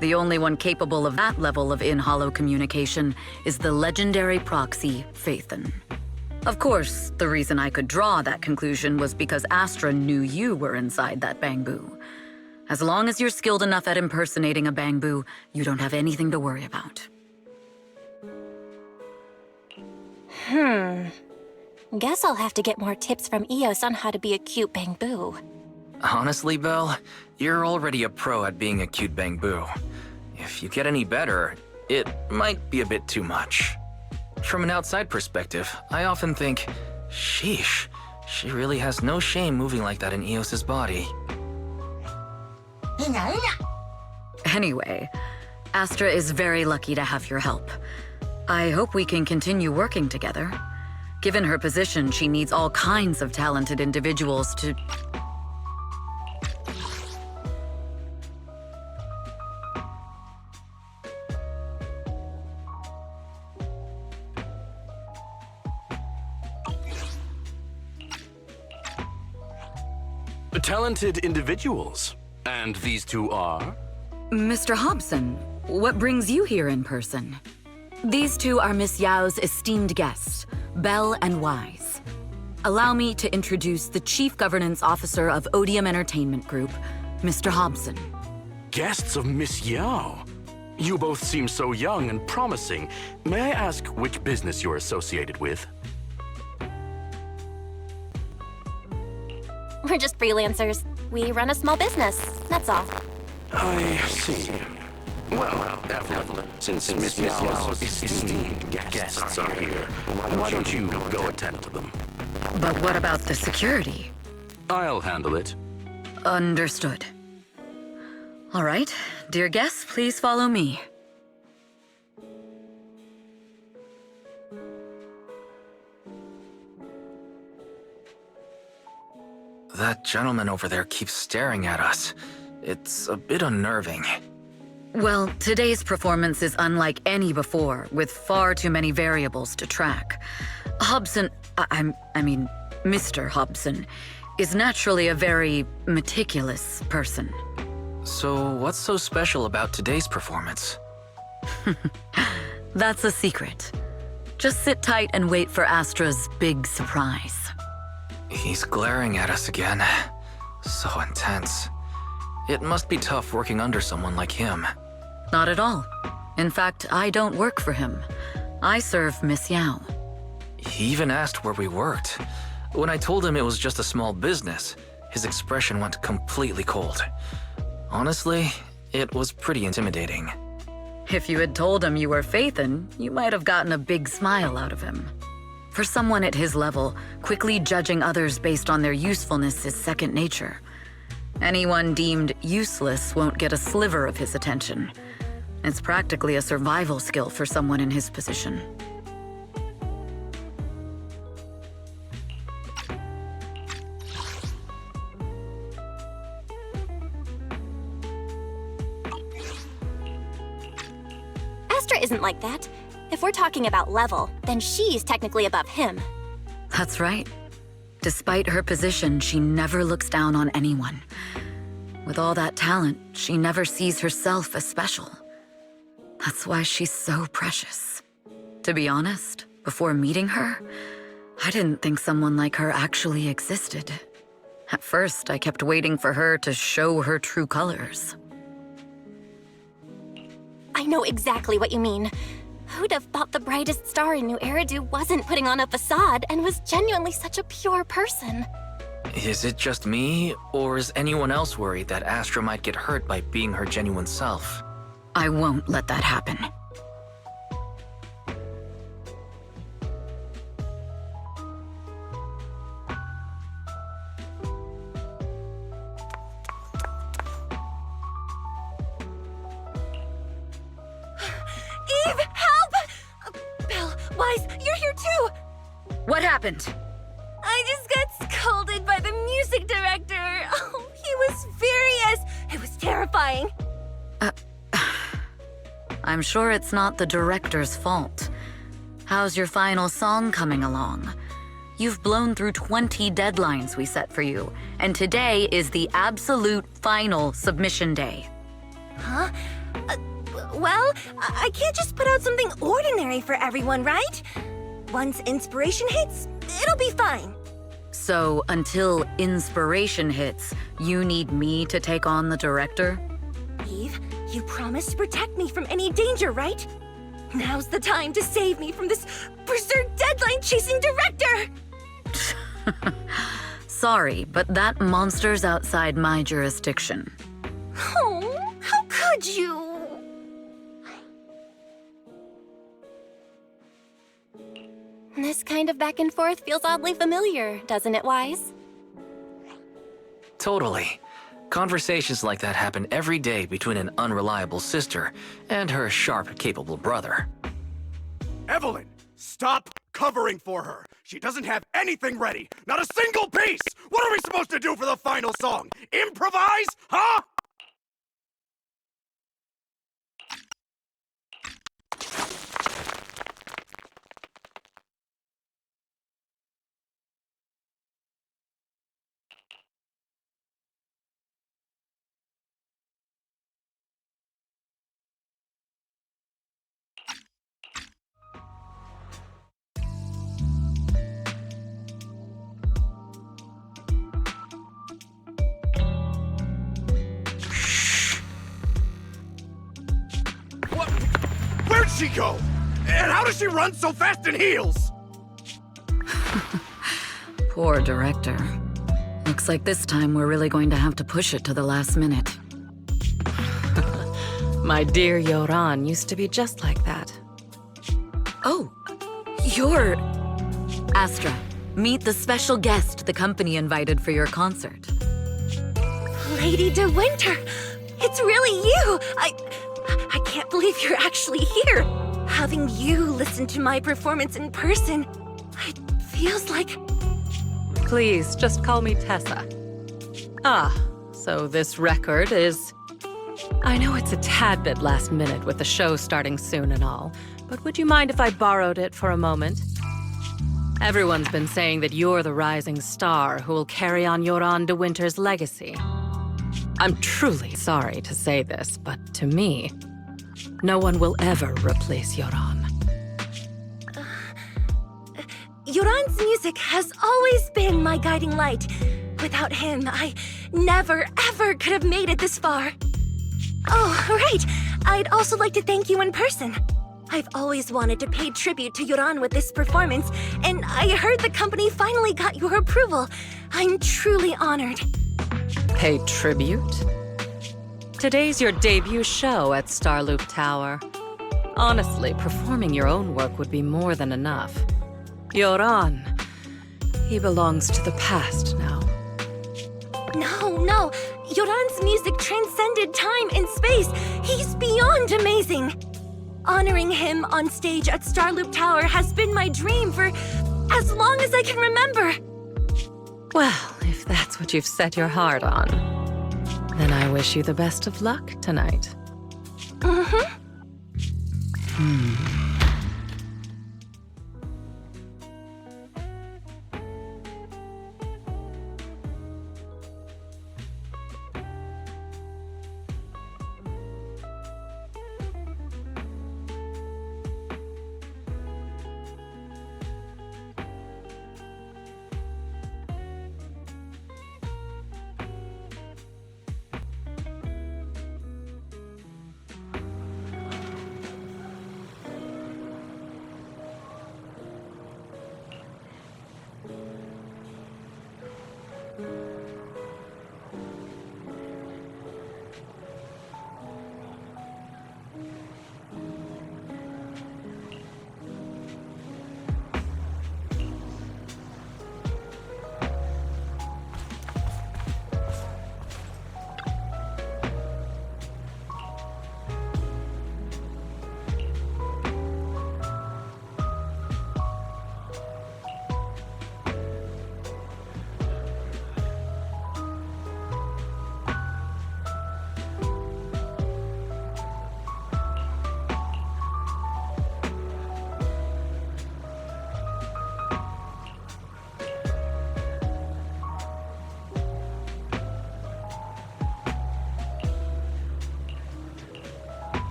The only one capable of that level of in-hollow communication is the legendary proxy, Phaethon. Of course, the reason I could draw that conclusion was because Astra knew you were inside that bamboo. As long as you're skilled enough at impersonating a bamboo, you don't have anything to worry about. Guess I'll have to get more tips from Eos on how to be a cute bamboo. Honestly, Belle, you're already a pro at being a cute bamboo. If you get any better, it might be a bit too much. From an outside perspective, I often think, sheesh, she really has no shame moving like that in Eos's body. Anyway, Astra is very lucky to have your help. I hope we can continue working together. Given her position, she needs all kinds of talented individuals to... Talented individuals. And these two are? Mr. Hobson, what brings you here in person? These two are Miss Yao's esteemed guests, Belle and Wise. Allow me to introduce the Chief Governance Officer of Odium Entertainment Group, Mr. Hobson. Guests of Miss Yao. You both seem so young and promising. May I ask which business you're associated with? We're just freelancers. We run a small business, that's all. I see. Well, Evelyn, since Miss Yao's esteemed guests are here, why don't you go attend to them? But what about the security? I'll handle it. Understood. All right, dear guests, please follow me. That gentleman over there keeps staring at us. It's a bit unnerving. Well, today's performance is unlike any before, with far too many variables to track. Hobson, I mean, Mr. Hobson, is naturally a very meticulous person. So what's so special about today's performance? That's a secret. Just sit tight and wait for Astra's big surprise. He's glaring at us again. So intense. It must be tough working under someone like him. Not at all. In fact, I don't work for him. I serve Miss Yao. He even asked where we worked. When I told him it was just a small business, his expression went completely cold. Honestly, it was pretty intimidating. If you had told him you were Phaethon, you might have gotten a big smile out of him. For someone at his level, quickly judging others based on their usefulness is second nature. Anyone deemed useless won't get a sliver of his attention. It's practically a survival skill for someone in his position. Astra isn't like that. If we're talking about level, then she's technically above him. That's right. Despite her position, she never looks down on anyone. With all that talent, she never sees herself as special. That's why she's so precious. To be honest, before meeting her, I didn't think someone like her actually existed. At first, I kept waiting for her to show her true colors. I know exactly what you mean. Who'd have thought the brightest star in New Eridu wasn't putting on a facade and was genuinely such a pure person? Is it just me, or is anyone else worried that Astra might get hurt by being her genuine self? I won't let that happen. Eve, help! Belle, Wise, you're here too! What happened? I just got scolded by the music director. Oh, he was furious. It was terrifying. I'm sure it's not the director's fault. How's your final song coming along? You've blown through 20 deadlines we set for you, and today is the absolute final submission day. Huh? Well, I can't just put out something ordinary for everyone, right? Once inspiration hits, it'll be fine. So, until inspiration hits, you need me to take on the director? Eve, you promised to protect me from any danger, right? Now's the time to save me from this berserk deadline-chasing director! Sorry, but that monster's outside my jurisdiction. Oh, how could you? This kind of back and forth feels oddly familiar, doesn't it, Wise? Totally. Conversations like that happen every day between an unreliable sister and her sharp, capable brother. Evelyn, stop covering for her. She doesn't have anything ready. Not a single piece. What are we supposed to do for the final song? Improvise? Huh? Where'd she go? And how does she run so fast in heels? Poor director. Looks like this time we're really going to have to push it to the last minute. My dear Yoran used to be just like that. Oh, you're... Astra, meet the special guest the company invited for your concert. Lady De Winter! It's really you! I can't believe you're actually here! Having you listen to my performance in person, it feels like... Please, just call me Tessa. Ah, so this record is... I know it's a tad bit last minute with the show starting soon and all, but would you mind if I borrowed it for a moment? Everyone's been saying that you're the rising star who will carry on Yoran De Winter's legacy. I'm truly sorry to say this, but to me, no one will ever replace Yoran. Yoran's music has always been my guiding light. Without him, I never, ever could have made it this far. Oh, right. I'd also like to thank you in person. I've always wanted to pay tribute to Yoran with this performance, and I heard the company finally got your approval. I'm truly honored. Pay tribute? Today's your debut show at Starloop Tower. Honestly, performing your own work would be more than enough. Yoran, he belongs to the past now. No. Yoran's music transcended time and space. He's beyond amazing. Honoring him on stage at Starloop Tower has been my dream for as long as I can remember. Well, if that's what you've set your heart on, then I wish you the best of luck tonight.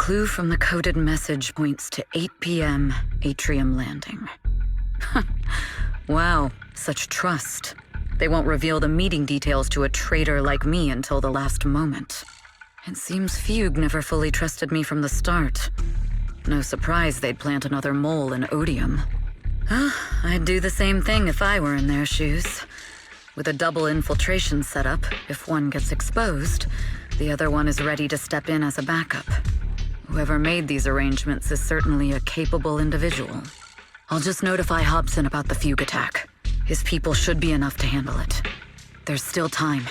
clue from the coded message points to 8 p.m. Atrium Landing. Wow, such trust. They won't reveal the meeting details to a traitor like me until the last moment. It seems Fugue never fully trusted me from the start. No surprise they'd plant another mole in Odium. I'd do the same thing if I were in their shoes. With a double infiltration setup, if one gets exposed, the other one is ready to step in as a backup. Whoever made these arrangements is certainly a capable individual. I'll just notify Hobson about the Fugue attack. His people should be enough to handle it. There's still time.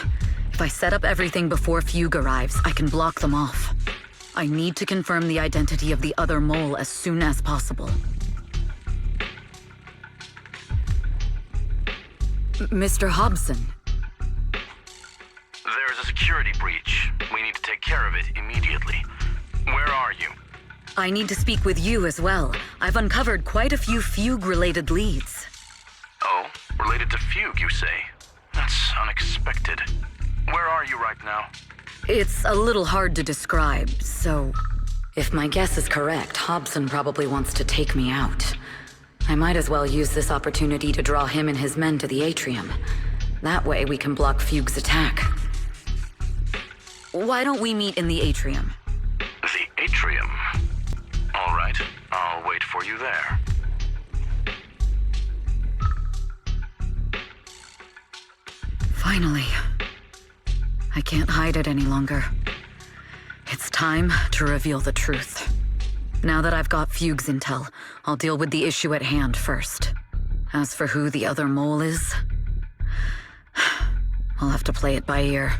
If I set up everything before Fugue arrives, I can block them off. I need to confirm the identity of the other mole as soon as possible. Mr. Hobson. There's a security breach. We need to take care of it immediately. Where are you? I need to speak with you as well. I've uncovered quite a few Fugue-related leads. Oh, related to Fugue, you say? That's unexpected. Where are you right now? It's a little hard to describe, so... If my guess is correct, Hobson probably wants to take me out. I might as well use this opportunity to draw him and his men to the Atrium. That way we can block Fugue's attack. Why don't we meet in the Atrium? The Atrium? All right, I'll wait for you there. Finally. I can't hide it any longer. It's time to reveal the truth. Now that I've got Fugue's intel, I'll deal with the issue at hand first. As for who the other mole is, I'll have to play it by ear.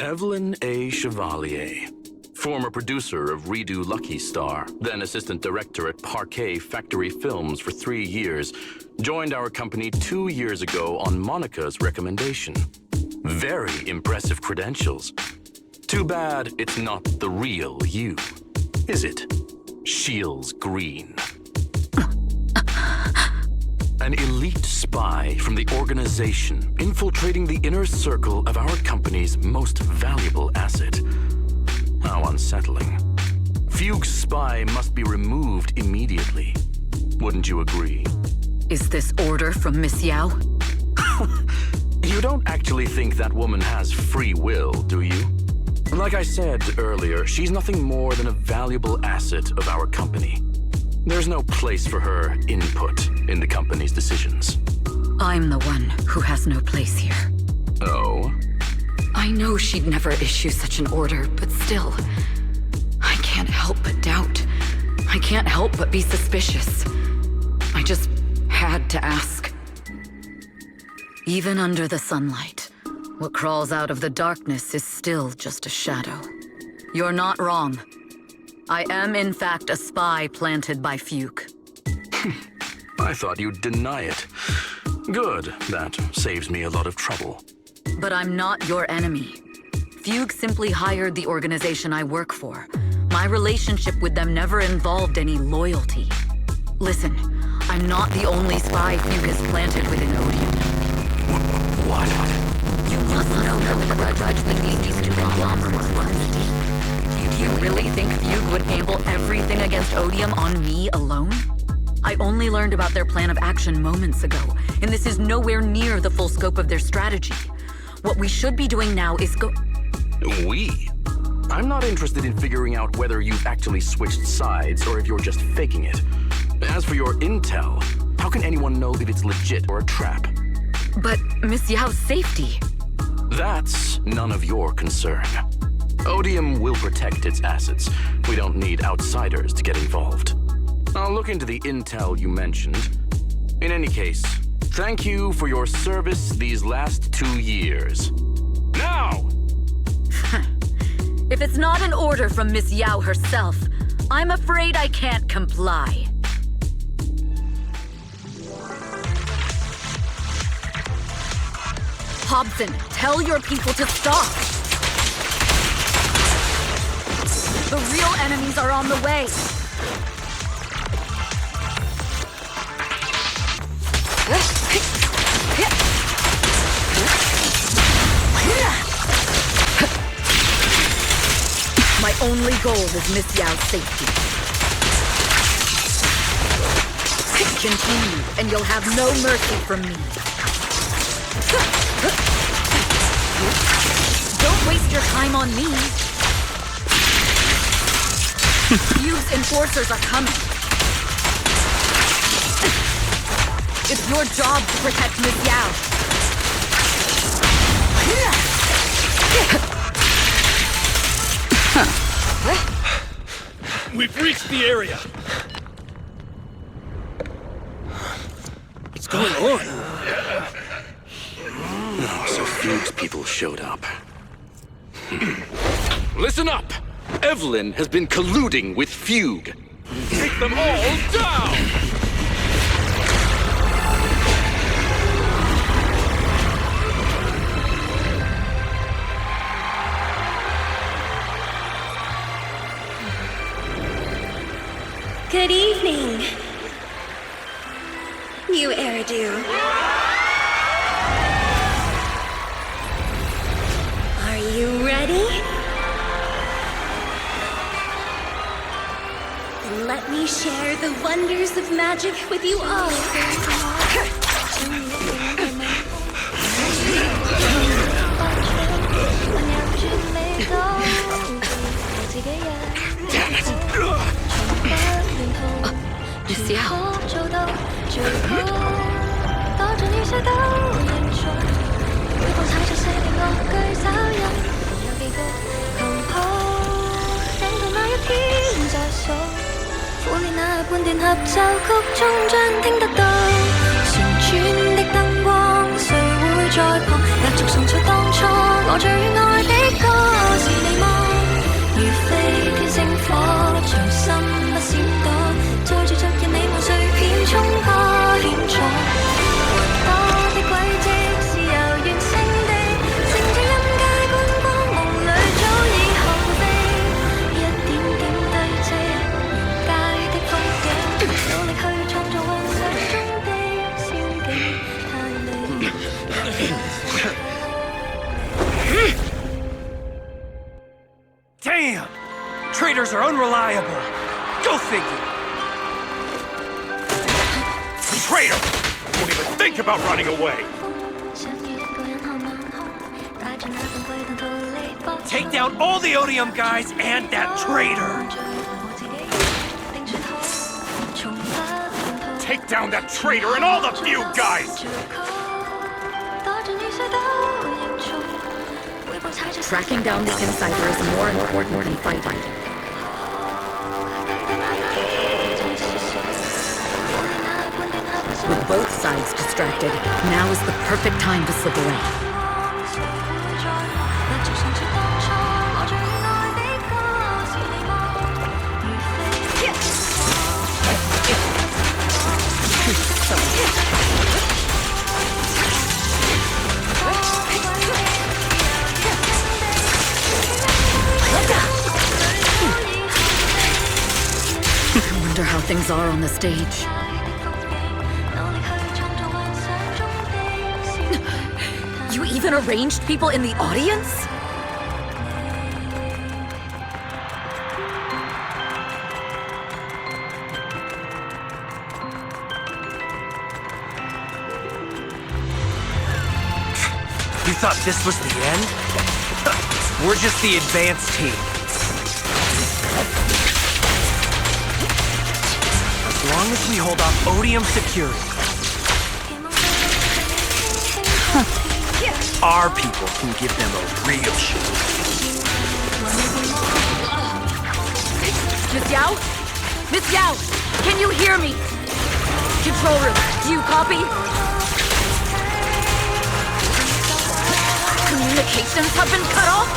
Evelyn A. Chevalier, former producer of Redo Lucky Star, then assistant director at Parquet Factory Films for 3 years, joined our company 2 years ago on Monica's recommendation. Very impressive credentials. Too bad it's not the real you, is it? Shields Green. An elite spy from the organization infiltrating the inner circle of our company's most valuable asset. How unsettling. Fugue's spy must be removed immediately. Wouldn't you agree? Is this order from Miss Yao? You don't actually think that woman has free will, do you? Like I said earlier, she's nothing more than a valuable asset of our company. There's no place for her input in the company's decisions. I'm the one who has no place here. Oh? I know she'd never issue such an order, but still, I can't help but doubt. I can't help but be suspicious. I just had to ask. Even under the sunlight, what crawls out of the darkness is still just a shadow. You're not wrong. I am, in fact, a spy planted by Fugue. I thought you'd deny it. Good, that saves me a lot of trouble. But I'm not your enemy. Fugue simply hired the organization I work for. My relationship with them never involved any loyalty. Listen, I'm not the only spy Fugue has planted within Odium. What? You must know the grudge between these two conglomerates. Do you really think Fugue would gamble everything against Odium on me alone? I only learned about their plan of action moments ago, and this is nowhere near the full scope of their strategy. What we should be doing now is We? I'm not interested in figuring out whether you've actually switched sides or if you're just faking it. As for your intel, how can anyone know if it's legit or a trap? But Miss Yao's safety... That's none of your concern. Odium will protect its assets. We don't need outsiders to get involved. I'll look into the intel you mentioned. In any case, thank you for your service these last 2 years. Now! If it's not an order from Miss Yao herself, I'm afraid I can't comply. Hobson, tell your people to stop! The real enemies are on the way! My only goal is Miss Yao's safety. Continue, and you'll have no mercy from me. Don't waste your time on me. Yu's enforcers are coming. It's your job to protect Miss Yao. We've reached the area. What's going on? Oh, so Fugue's people showed up. Listen up! Evelyn has been colluding with Fugue. Take them all down! Good evening, you Eridu. Are you ready? Then let me share the wonders of magic with you all. Miss Yao. Damn! Traitors are unreliable. Go figure. Traitor! Won't even think about running away! Take down all the Odium guys and that traitor! Take down that traitor and all the Fugue guys! Tracking down the insider is more important than fighting. With both sides distracted, now is the perfect time to slip away. I wonder how things are on the stage. You even arranged people in the audience? You thought this was the end? We're just the advanced team. As long as we hold off Odium security, our people can give them a real show. Miss Yao? Miss Yao, can you hear me? Control room, do you copy? Communications have been cut off?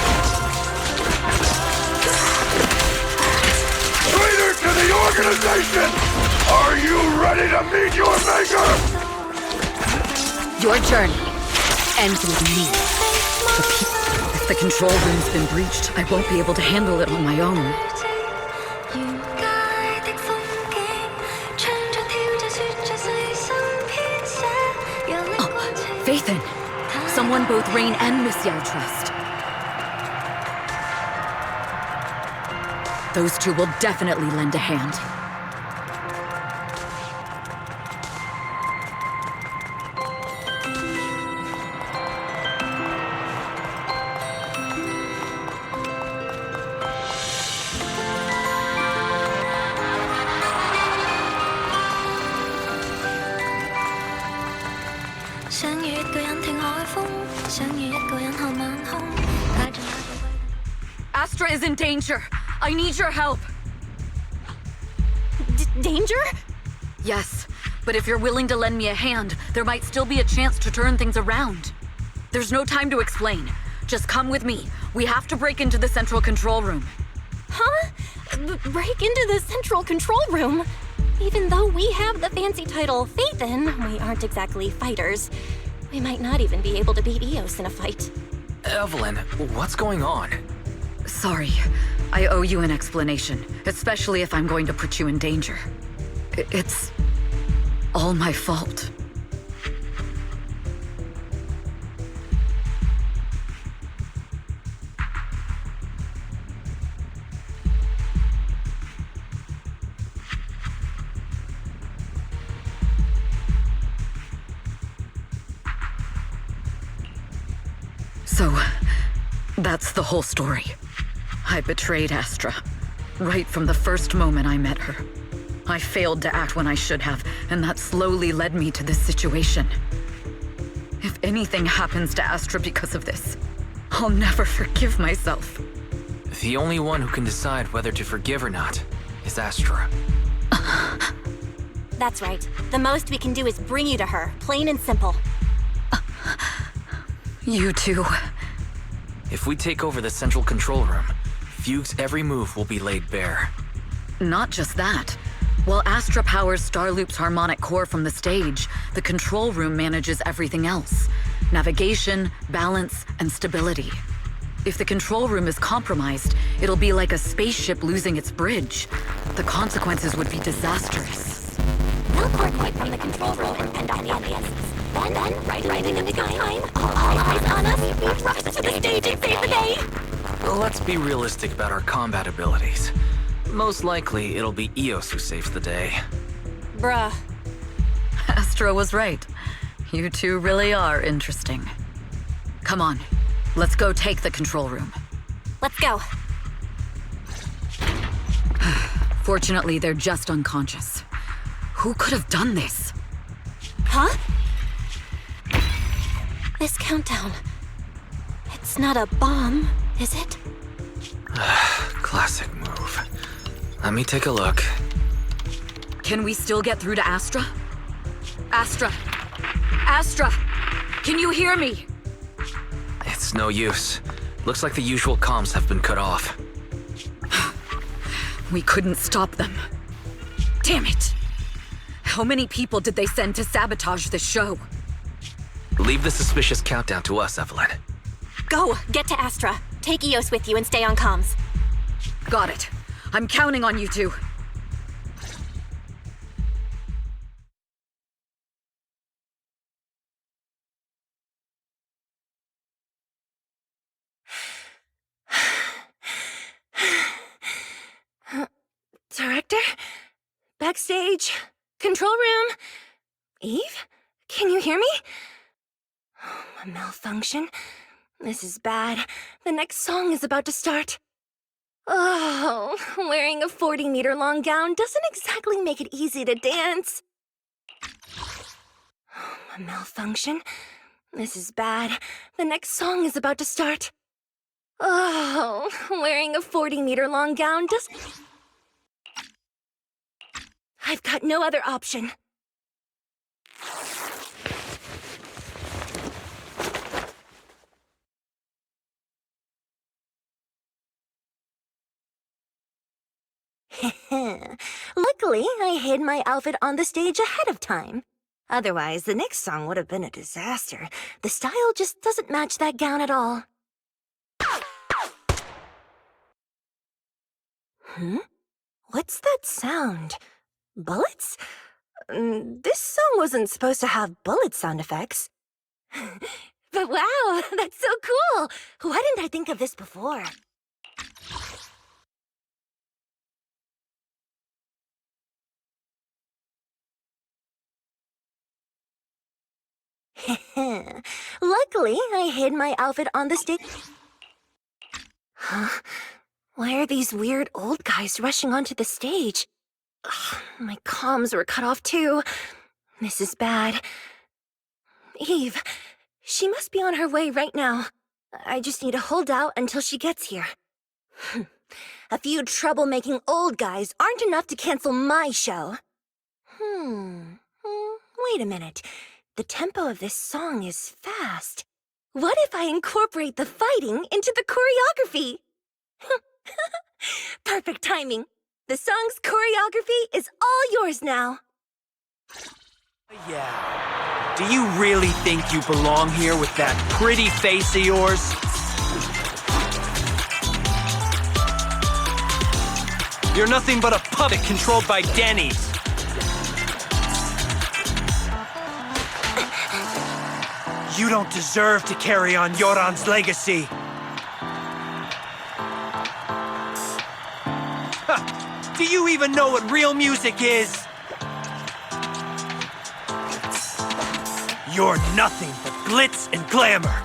Traitor to the organization! Are you ready to meet your maker? Your journey ends with me. If the control room's been breached, I won't be able to handle it on my own. Oh, Faithin! Someone both Rain and Miss Yao trust. Those two will definitely lend a hand. Astra is in danger. I need your help. Danger? Yes, but if you're willing to lend me a hand, there might still be a chance to turn things around. There's no time to explain. Just come with me. We have to break into the central control room. Huh? Break into the central control room? Even though we have the fancy title Faithin, we aren't exactly fighters. We might not even be able to beat Eos in a fight. Evelyn, what's going on? Sorry. I owe you an explanation, especially if I'm going to put you in danger. It's all my fault. So, that's the whole story. I betrayed Astra, right from the first moment I met her. I failed to act when I should have, and that slowly led me to this situation. If anything happens to Astra because of this, I'll never forgive myself. The only one who can decide whether to forgive or not is Astra. That's right. The most we can do is bring you to her, plain and simple. You too. If we take over the central control room, Fugue's every move will be laid bare. Not just that. While Astra powers Starloop's harmonic core from the stage, the control room manages everything else. Navigation, balance, and stability. If the control room is compromised, it'll be like a spaceship losing its bridge. The consequences would be disastrous. Teleport quick from the control room and on the audience. Then, right in the time, all eyes on us, we rush to the stage and save the day! Well, let's be realistic about our combat abilities. Most likely, it'll be Eos who saves the day. Bruh. Astra was right. You two really are interesting. Come on, let's go take the control room. Let's go. Fortunately, they're just unconscious. Who could have done this? Huh? This countdown. It's not a bomb, is it? Classic move. Let me take a look. Can we still get through to Astra? Astra! Astra! Can you hear me? It's no use. Looks like the usual comms have been cut off. We couldn't stop them. Damn it! How many people did they send to sabotage this show? Leave the suspicious countdown to us, Evelyn. Go, get to Astra. Take Eos with you and stay on comms. Got it. I'm counting on you two. Director? Backstage? Control room? Eve? Can you hear me? Oh, a malfunction? This is bad. The next song is about to start. Oh, wearing a 40-meter-long gown doesn't exactly make it easy to dance. Oh, a malfunction? This is bad. The next song is about to start. Oh, wearing a 40-meter-long gown doesn't... I've got no other option. Luckily, I hid my outfit on the stage ahead of time. Otherwise, the next song would have been a disaster. The style just doesn't match that gown at all. What's that sound? Bullets? This song wasn't supposed to have bullet sound effects. But wow, that's so cool! Why didn't I think of this before? Luckily, I hid my outfit on the stage. Huh? Why are these weird old guys rushing onto the stage? Ugh, my comms were cut off too. This is bad. Eve, she must be on her way right now. I just need to hold out until she gets here. A few troublemaking old guys aren't enough to cancel my show. Wait a minute. The tempo of this song is fast. What if I incorporate the fighting into the choreography? Perfect timing. The song's choreography is all yours now. Yeah. Do you really think you belong here with that pretty face of yours? You're nothing but a puppet controlled by Denny's. You don't deserve to carry on Yoran's legacy. Do you even know what real music is? You're nothing but glitz and glamour.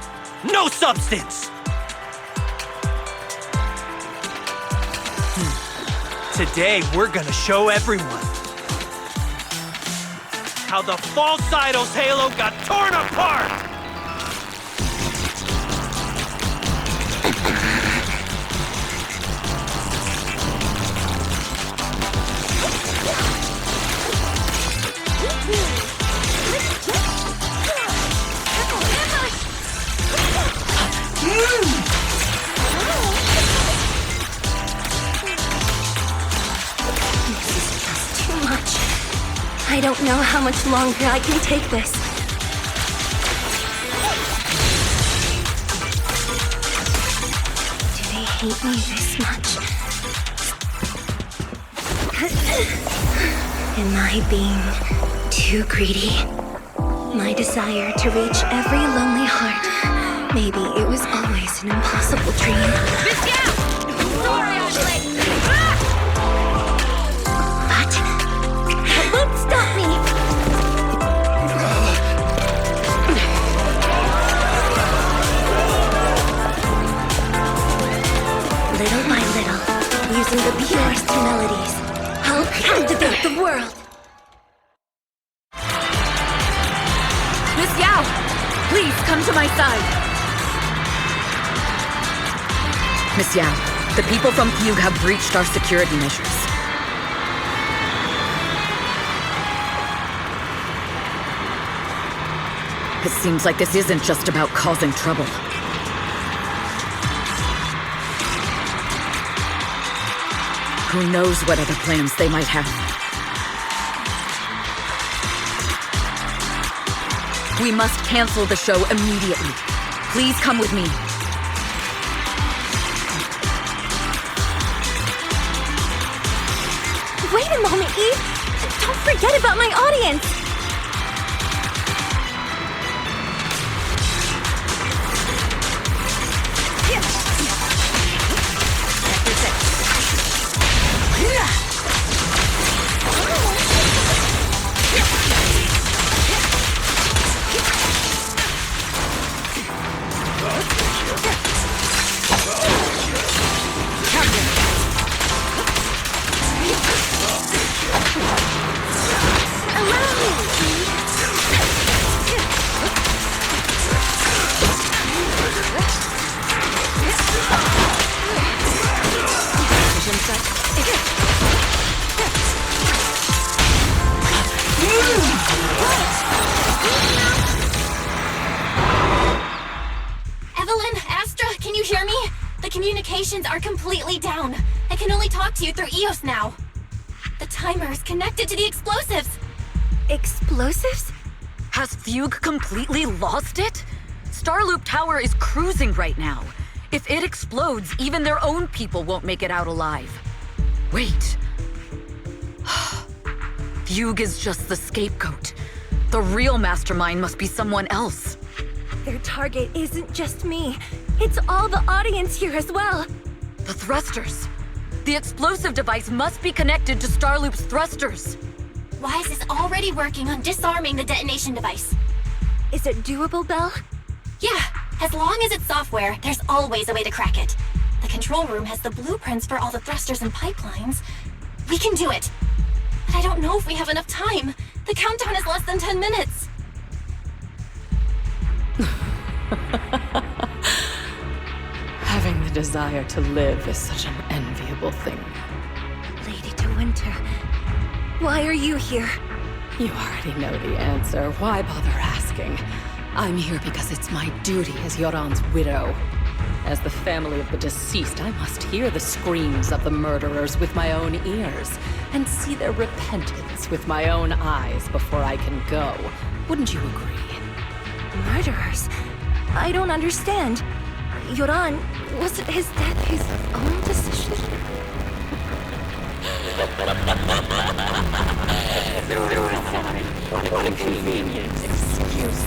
No substance! Today, we're gonna show everyone how the false idol's halo got torn apart! I don't know how much longer I can take this. Do they hate me this much? Am I being too greedy? My desire to reach every lonely heart. Maybe it was always an impossible dream. Stop me! Little by little, using the purest melodies, I'll captivate the world. Miss Yao, please come to my side. Miss Yao, the people from Fugue have breached our security measures. It seems like this isn't just about causing trouble. Who knows what other plans they might have. We must cancel the show immediately. Please come with me. Wait a moment, Eve! Don't forget about my audience! Evelyn, Astra, can you hear me? The communications are completely down. I can only talk to you through EOS now. The timer is connected to the explosives. Explosives? Has Fugue completely lost it? Starloop Tower is cruising right now. If it explodes, even their own people won't make it out alive. Wait. Fugue is just the scapegoat. The real mastermind must be someone else. Their target isn't just me. It's all the audience here as well. The thrusters. The explosive device must be connected to Starloop's thrusters. Wise is already working on disarming the detonation device. Is it doable, Belle? Yeah, as long as it's software, there's always a way to crack it. The control room has the blueprints for all the thrusters and pipelines. We can do it. But I don't know if we have enough time. The countdown is less than 10 minutes. Having the desire to live is such an enviable thing. Lady De Winter, why are you here? You already know the answer. Why bother asking? I'm here because it's my duty as Yoran's widow. As the family of the deceased, I must hear the screams of the murderers with my own ears, and see their repentance with my own eyes before I can go. Wouldn't you agree? Murderers? I don't understand. Yoran, wasn't his death his own decision? What a convenient excuse.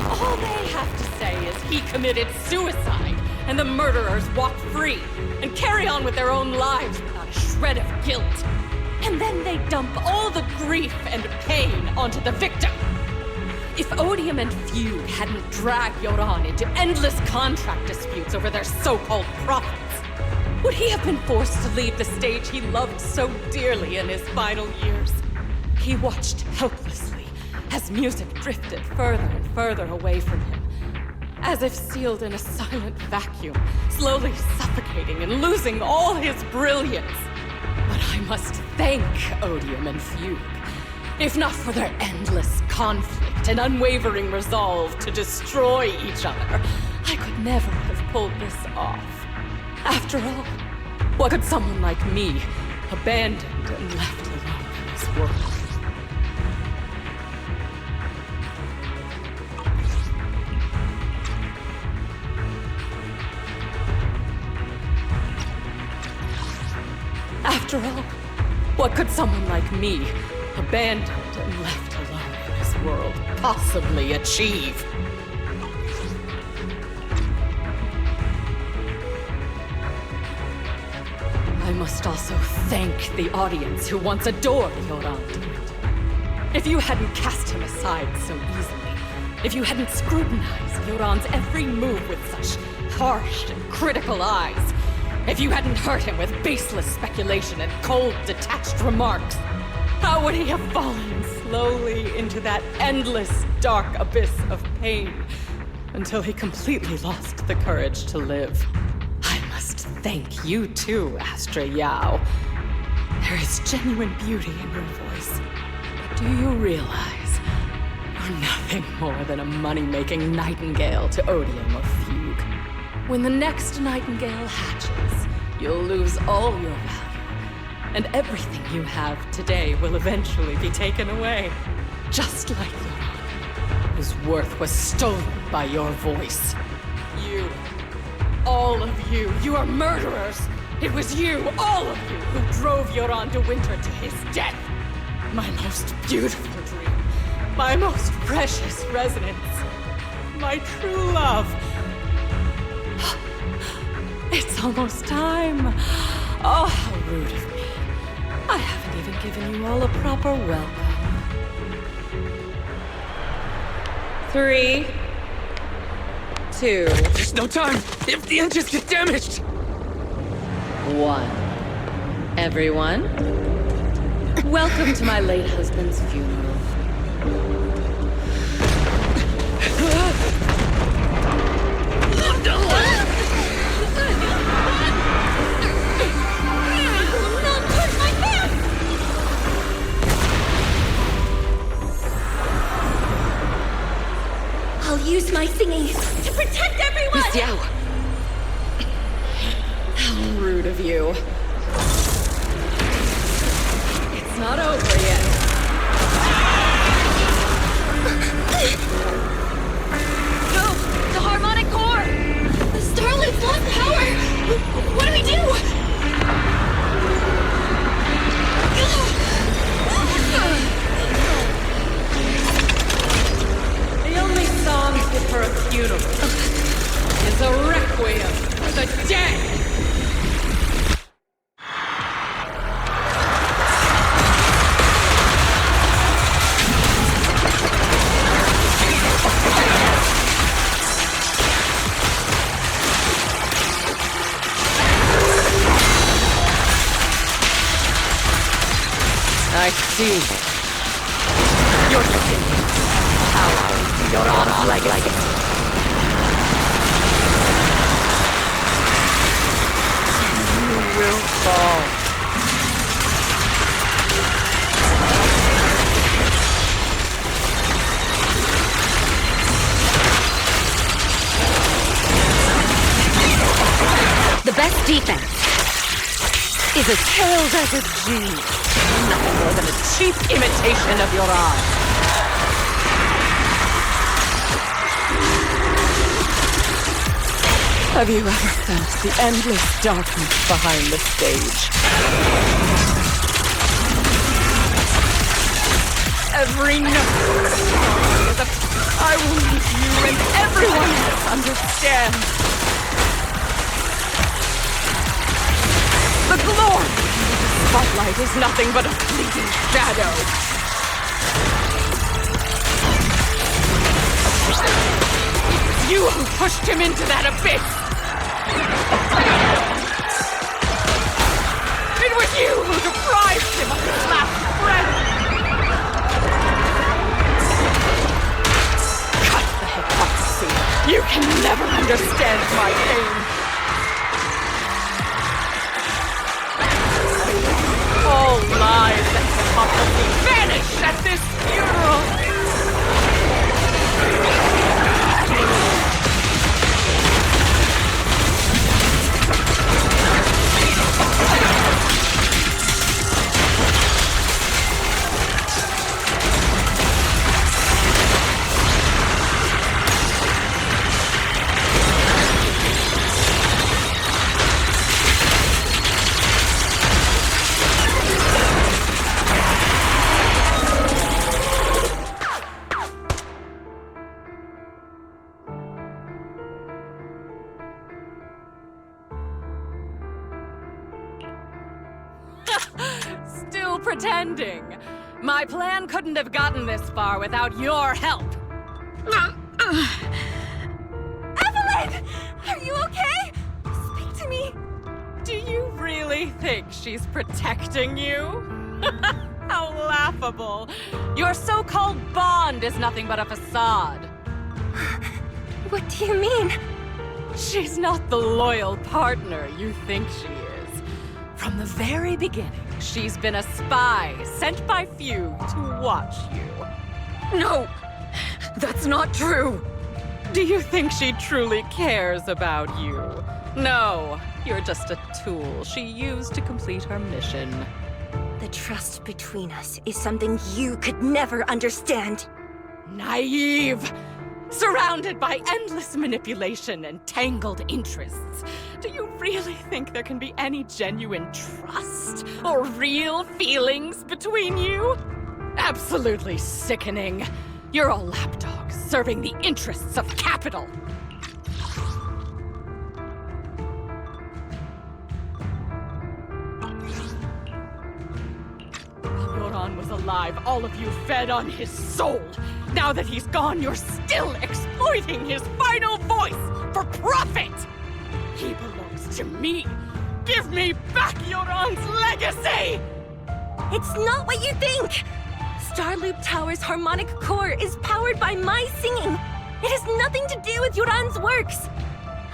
All they have to say is he committed suicide, and the murderers walk free and carry on with their own lives without a shred of guilt. And then they dump all the grief and pain onto the victim. If Odium and Fugue hadn't dragged Yoran into endless contract disputes over their so-called profits, would he have been forced to leave the stage he loved so dearly in his final years? He watched helplessly as music drifted further and further away from him, as if sealed in a silent vacuum, slowly suffocating and losing all his brilliance. But I must thank Odium and Fugue. If not for their endless conflict and unwavering resolve to destroy each other, I could never have pulled this off. After all, what could someone like me, abandoned and left alone in this world? After all, what could someone like me, abandoned and left alone in this world, possibly achieve? I must also thank the audience who once adored Yoran de Winter. If you hadn't cast him aside so easily, if you hadn't scrutinized Yoran's every move with such harsh and critical eyes, if you hadn't hurt him with baseless speculation and cold, detached remarks, how would he have fallen slowly into that endless, dark abyss of pain until he completely lost the courage to live? I must thank you too, Astra Yao. There is genuine beauty in your voice. But do you realize you're nothing more than a money-making nightingale to Odium or Fugue? When the next nightingale hatches, you'll lose all your value, and everything you have today will eventually be taken away. Just like Yoran, whose worth was stolen by your voice. You, all of you, you are murderers! It was you, all of you, who drove Yoran de Winter to his death! My most beautiful dream, my most precious resonance, my true love. It's almost time. Oh, how rude of me. I haven't even given you all a proper welcome. 3, 2, There's no time! If the engines get damaged! 1. Everyone, welcome to my late husband's funeral. I'll use my thingy to protect everyone! Miss Yao! How rude of you. It's not over yet. No! The harmonic core! The Starloop's lost power! What do we do? The only song fit for a funeral is a requiem for the dead! I see. You're sick. You're on like it. You will fall. The best defense is as tails as a G. Nothing more than a cheap imitation of your art. Have you ever felt the endless darkness behind the stage? Every note is a... I will make you and everyone else understand. The glory of the spotlight is nothing but a fleeting shadow. It's you who pushed him into that abyss! It was you who deprived him of his last breath! Cut the hypocrisy! You can never understand my pain! All lies and hypocrisy vanish at this funeral! Still pretending. My plan couldn't have gotten this far without your help. Evelyn! Are you okay? Speak to me. Do you really think she's protecting you? How laughable. Your so-called bond is nothing but a facade. What do you mean? She's not the loyal partner you think she is. From the very beginning, she's been a spy sent by few to watch you. No! That's not true! Do you think she truly cares about you? No, you're just a tool she used to complete her mission. The trust between us is something you could never understand. Naive! Surrounded by endless manipulation and tangled interests. Do you really think there can be any genuine trust or real feelings between you? Absolutely sickening. You're a lapdog serving the interests of capital. While Yoran was alive, all of you fed on his soul. Now that he's gone, you're still exploiting his final voice for profit! He belongs to me! Give me back Yoran's legacy! It's not what you think! Starloop Tower's harmonic core is powered by my singing! It has nothing to do with Yoran's works!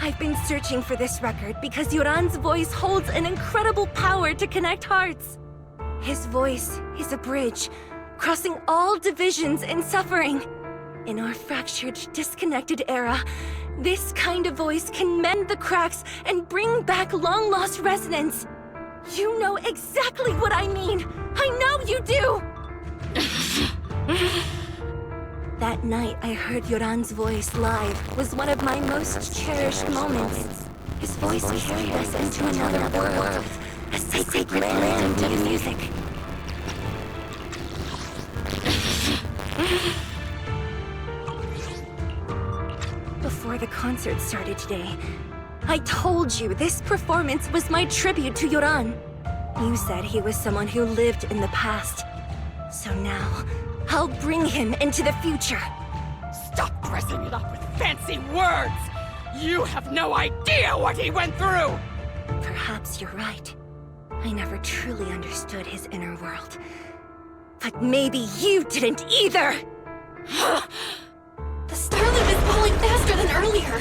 I've been searching for this record because Yoran's voice holds an incredible power to connect hearts. His voice is a bridge, crossing all divisions and suffering. In our fractured, disconnected era, this kind of voice can mend the cracks and bring back long-lost resonance. You know exactly what I mean! I know you do! That night I heard Yoran's voice live was one of my most cherished moments. His voice carried us into another world, a sacred land of music. Before the concert started today, I told you this performance was my tribute to Yoran. You said he was someone who lived in the past. So now, I'll bring him into the future. Stop dressing it up with fancy words! You have no idea what he went through! Perhaps you're right. I never truly understood his inner world. But maybe you didn't either! The Starloop is falling faster than earlier.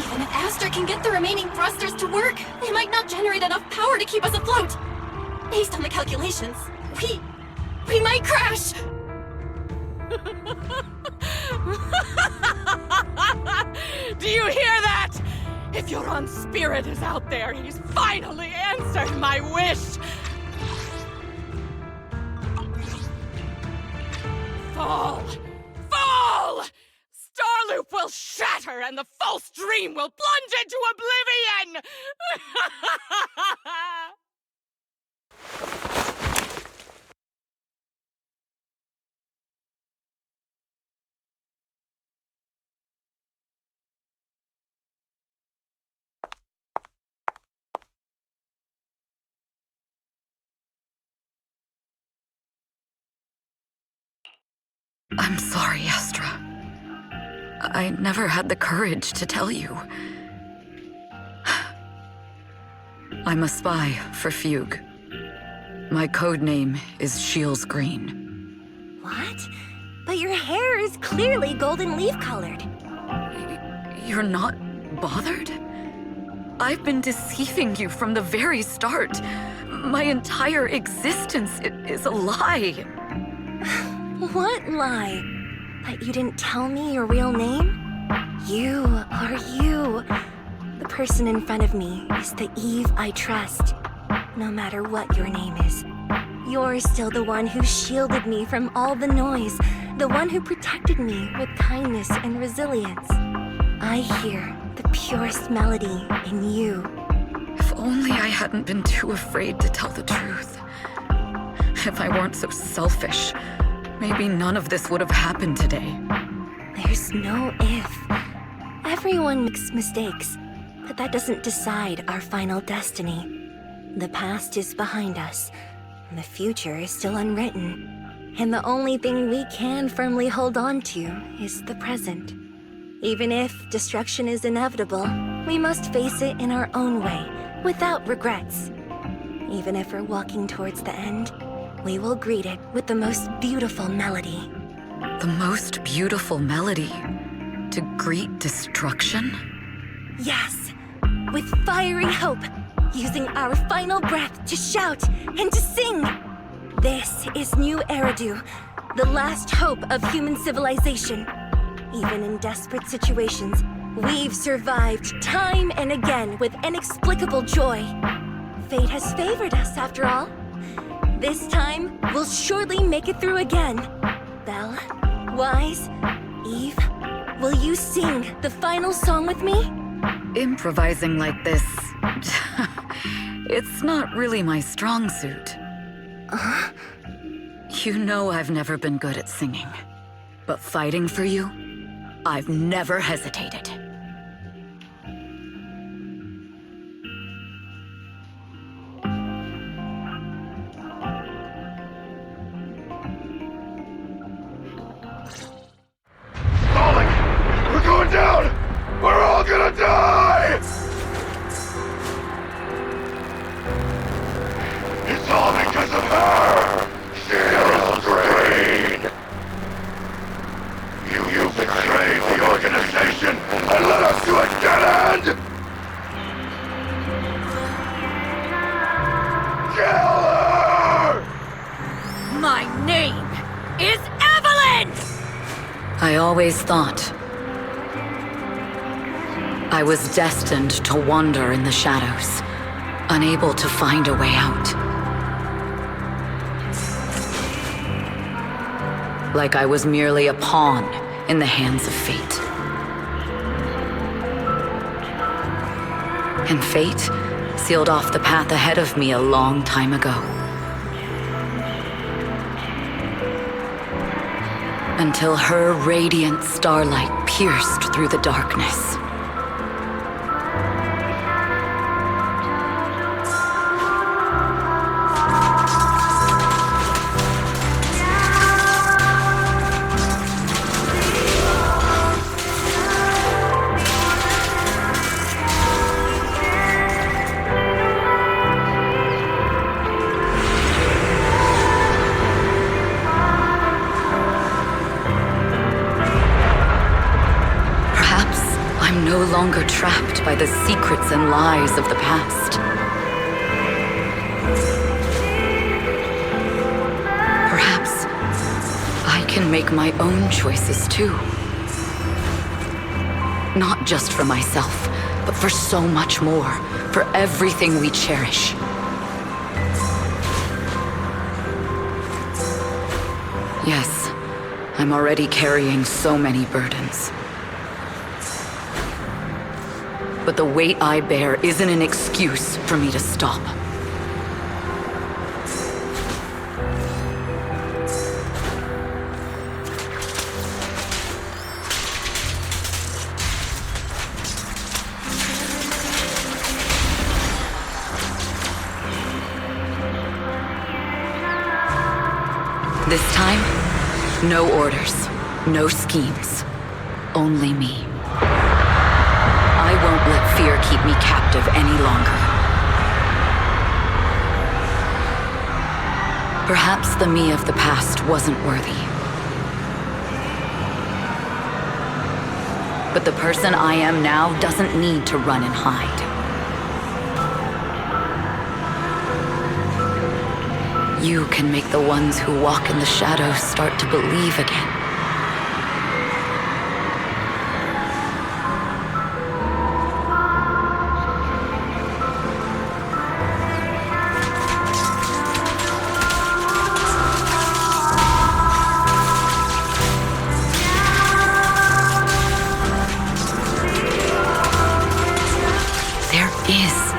Even if Astra can get the remaining thrusters to work, they might not generate enough power to keep us afloat. Based on the calculations, we might crash! Do you hear that? If Yoran's spirit is out there, he's finally answered my wish! Fall! Fall! Starloop will shatter and the false dream will plunge into oblivion! I'm sorry, Astra. I never had the courage to tell you. I'm a spy for Fugue. My code name is Shields Green. What? But your hair is clearly golden leaf-colored. You're not bothered? I've been deceiving you from the very start. My entire existence is a lie. What lie? That you didn't tell me your real name? You are you. The person in front of me is the Eve I trust. No matter what your name is, you're still the one who shielded me from all the noise, the one who protected me with kindness and resilience. I hear the purest melody in you. If only I hadn't been too afraid to tell the truth. If I weren't so selfish, maybe none of this would have happened today. There's no if. Everyone makes mistakes, but that doesn't decide our final destiny. The past is behind us, and the future is still unwritten. And the only thing we can firmly hold on to is the present. Even if destruction is inevitable, we must face it in our own way, without regrets. Even if we're walking towards the end, we will greet it with the most beautiful melody. The most beautiful melody? To greet destruction? Yes, with fiery hope, using our final breath to shout and to sing. This is New Eridu, the last hope of human civilization. Even in desperate situations, we've survived time and again with inexplicable joy. Fate has favored us, after all. This time, we'll surely make it through again. Belle, Wise, Eve, will you sing the final song with me? Improvising like this... it's not really my strong suit. You know I've never been good at singing. But fighting for you, I've never hesitated. We're going down! We're all gonna die! It's all because of her! Shields Green! You betrayed the organization and led us to a dead end! Kill her! My name is Evelyn! I always thought I was destined to wander in the shadows, unable to find a way out. Like I was merely a pawn in the hands of fate. And fate sealed off the path ahead of me a long time ago. Until her radiant starlight pierced through the darkness. I'm no longer trapped by the secrets and lies of the past. Perhaps I can make my own choices too. Not just for myself, but for so much more, for everything we cherish. Yes, I'm already carrying so many burdens. But the weight I bear isn't an excuse for me to stop. This time, no orders, no schemes, only me. I won't let fear keep me captive any longer. Perhaps the me of the past wasn't worthy. But the person I am now doesn't need to run and hide. You can make the ones who walk in the shadows start to believe again.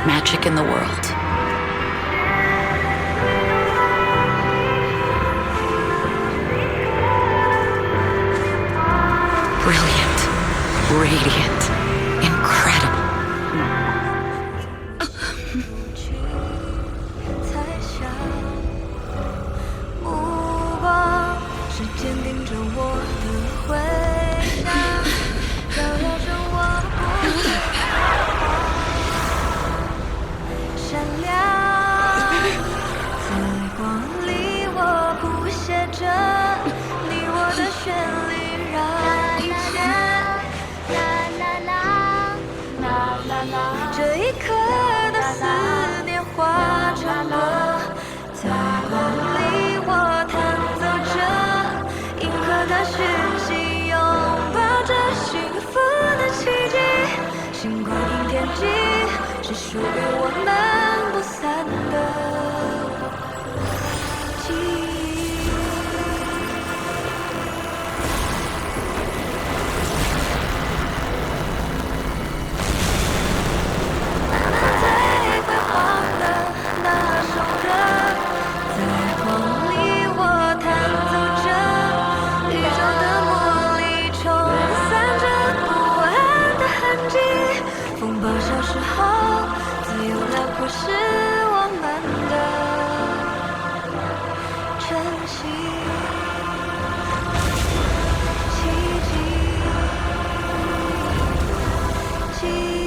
Magic in the world. Brilliant, radiant, incredible.这一刻的思念化成歌，在光里我弹奏着银河的讯息，拥抱着幸福的奇迹。星光映天际，是属于我们不散的记忆。是我们的珍惜奇迹，记忆。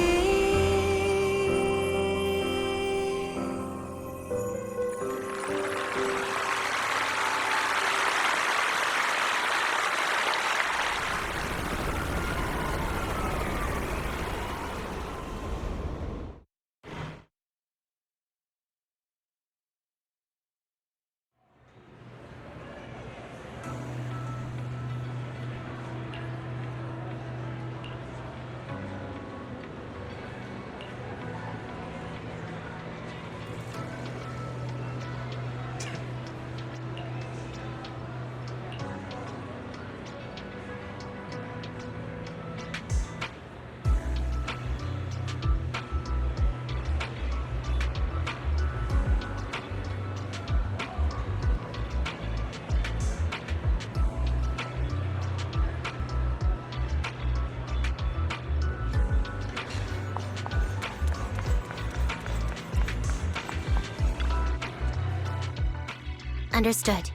Understood.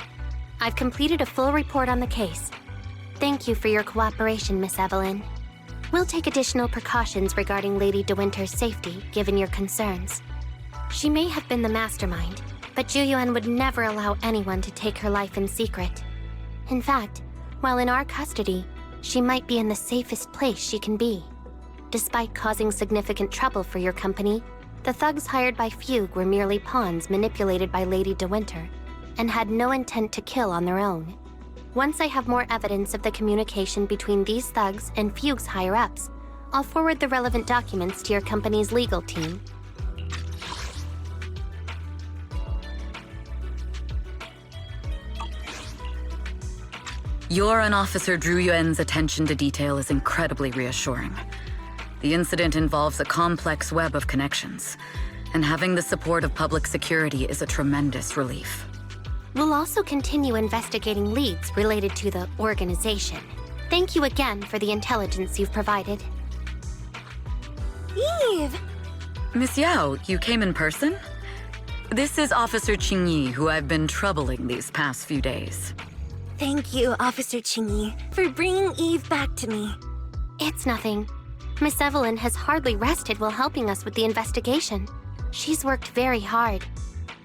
I've completed a full report on the case. Thank you for your cooperation, Miss Evelyn. We'll take additional precautions regarding Lady De Winter's safety, given your concerns. She may have been the mastermind, but Juyuan would never allow anyone to take her life in secret. In fact, while in our custody, she might be in the safest place she can be. Despite causing significant trouble for your company, the thugs hired by Fugue were merely pawns manipulated by Lady De Winter, and had no intent to kill on their own. Once I have more evidence of the communication between these thugs and Fugue's higher-ups, I'll forward the relevant documents to your company's legal team. Your and Officer Zhu Yuan's attention to detail is incredibly reassuring. The incident involves a complex web of connections, and having the support of public security is a tremendous relief. We'll also continue investigating leads related to the organization. Thank you again for the intelligence you've provided. Eve! Miss Yao, you came in person? This is Officer Qingyi, who I've been troubling these past few days. Thank you, Officer Qingyi, for bringing Eve back to me. It's nothing. Miss Evelyn has hardly rested while helping us with the investigation. She's worked very hard.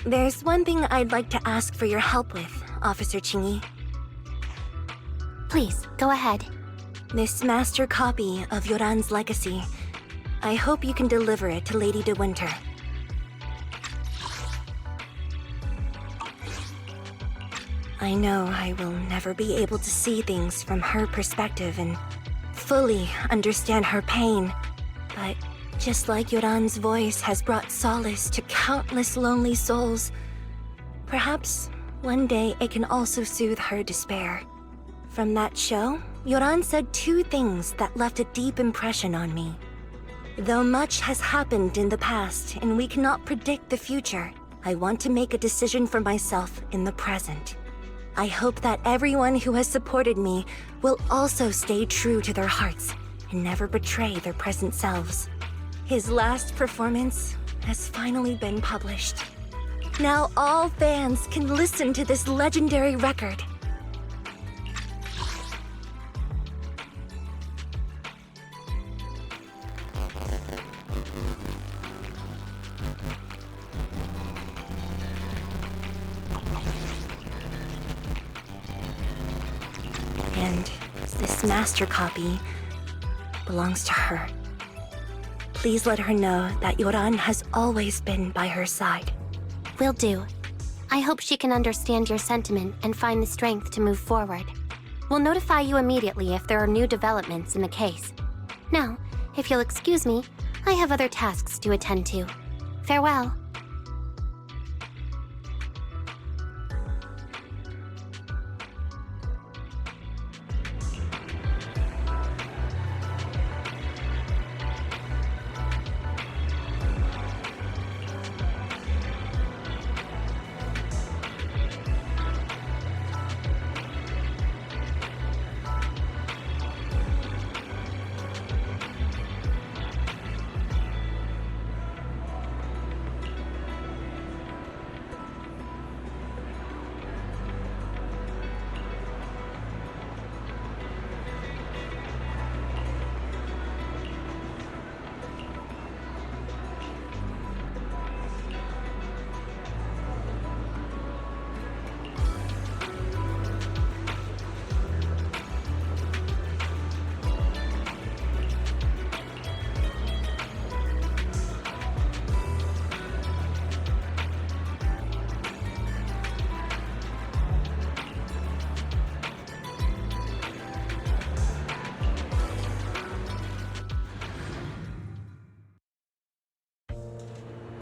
There's one thing I'd like to ask for your help with, Officer Qingyi. Please, go ahead. This master copy of Yoran's legacy. I hope you can deliver it to Lady De Winter. I know I will never be able to see things from her perspective and fully understand her pain, but just like Yoran's voice has brought solace to countless lonely souls, perhaps one day it can also soothe her despair. From that show, Yoran said two things that left a deep impression on me. Though much has happened in the past and we cannot predict the future, I want to make a decision for myself in the present. I hope that everyone who has supported me will also stay true to their hearts and never betray their present selves. His last performance has finally been published. Now all fans can listen to this legendary record. And this master copy belongs to her. Please let her know that Yoran has always been by her side. Will do. I hope she can understand your sentiment and find the strength to move forward. We'll notify you immediately if there are new developments in the case. Now, if you'll excuse me, I have other tasks to attend to. Farewell.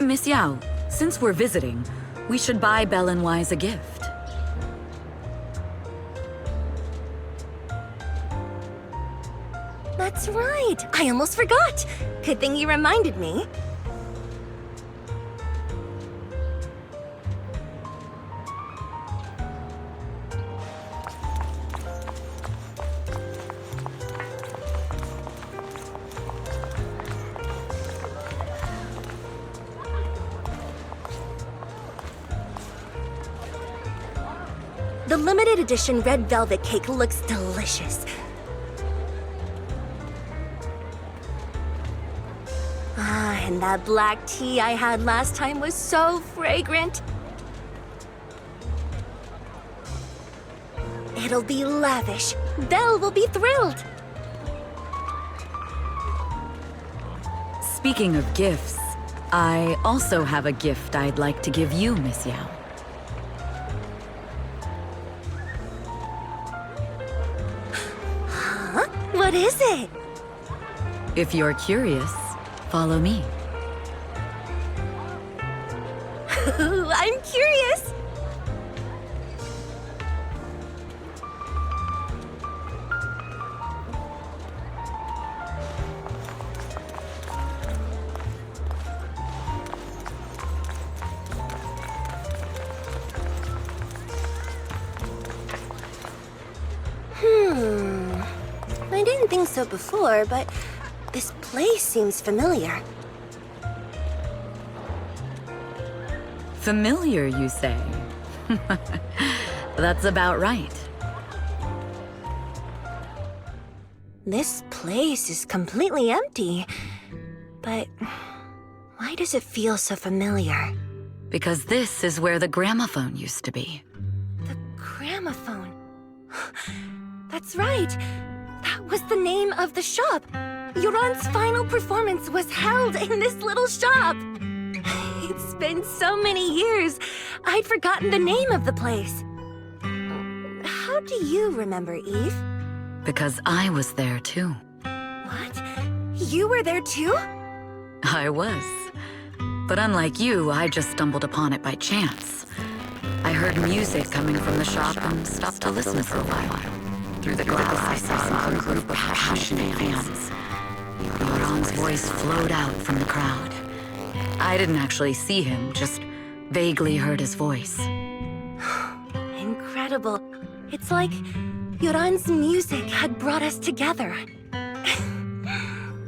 Miss Yao, since we're visiting, we should buy Belle and Wise a gift. That's right! I almost forgot! Good thing you reminded me. The limited edition red velvet cake looks delicious. Ah, and that black tea I had last time was so fragrant. It'll be lavish. Belle will be thrilled. Speaking of gifts, I also have a gift I'd like to give you, Miss Yao. Huh? What is it? If you're curious, follow me. I'm curious. I didn't think so before, but this place seems familiar. Familiar, you say? That's about right. This place is completely empty. But why does it feel so familiar? Because this is where the gramophone used to be. The gramophone. That's right. That was the name of the shop. Yoran's final performance was held in this little shop. It's been so many years, I'd forgotten the name of the place. How do you remember, Eve? Because I was there too. What? You were there too? I was. But unlike you, I just stumbled upon it by chance. I heard music coming from the shop and stopped to listen for a while. Through the glass, I saw a group of passionate fans. Yoran's voice flowed out from the crowd. I didn't actually see him, just vaguely heard his voice. Incredible. It's like Yoran's music had brought us together.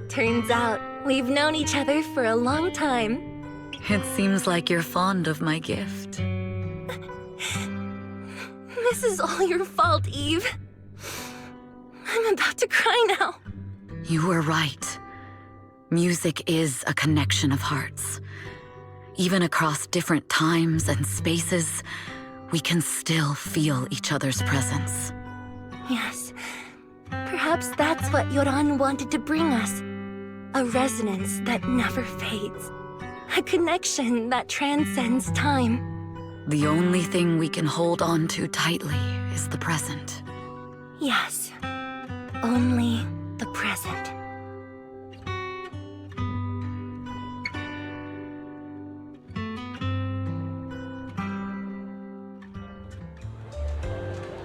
Turns out, we've known each other for a long time. It seems like you're fond of my gift. This is all your fault, Eve. I'm about to cry now. You were right. Music is a connection of hearts. Even across different times and spaces, we can still feel each other's presence. Yes. Perhaps that's what Yoran wanted to bring us. A resonance that never fades. A connection that transcends time. The only thing we can hold on to tightly is the present. Yes. Only the present.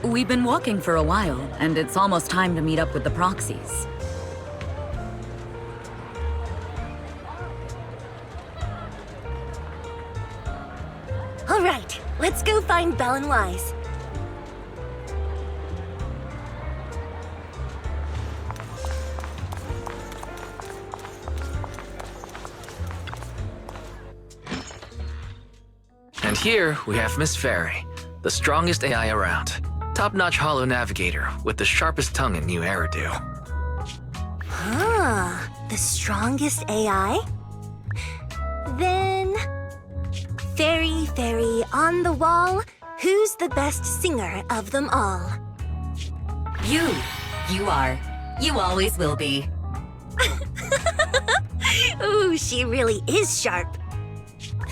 We've been walking for a while, and it's almost time to meet up with the proxies. All right, let's go find Belle and Wise. And here we have Miss Fairy, the strongest AI around. Top-notch holo navigator with the sharpest tongue in new Eridu. Ah, the strongest AI? Then... Fairy, on the wall, who's the best singer of them all? You. You are. You always will be. Ooh, she really is sharp.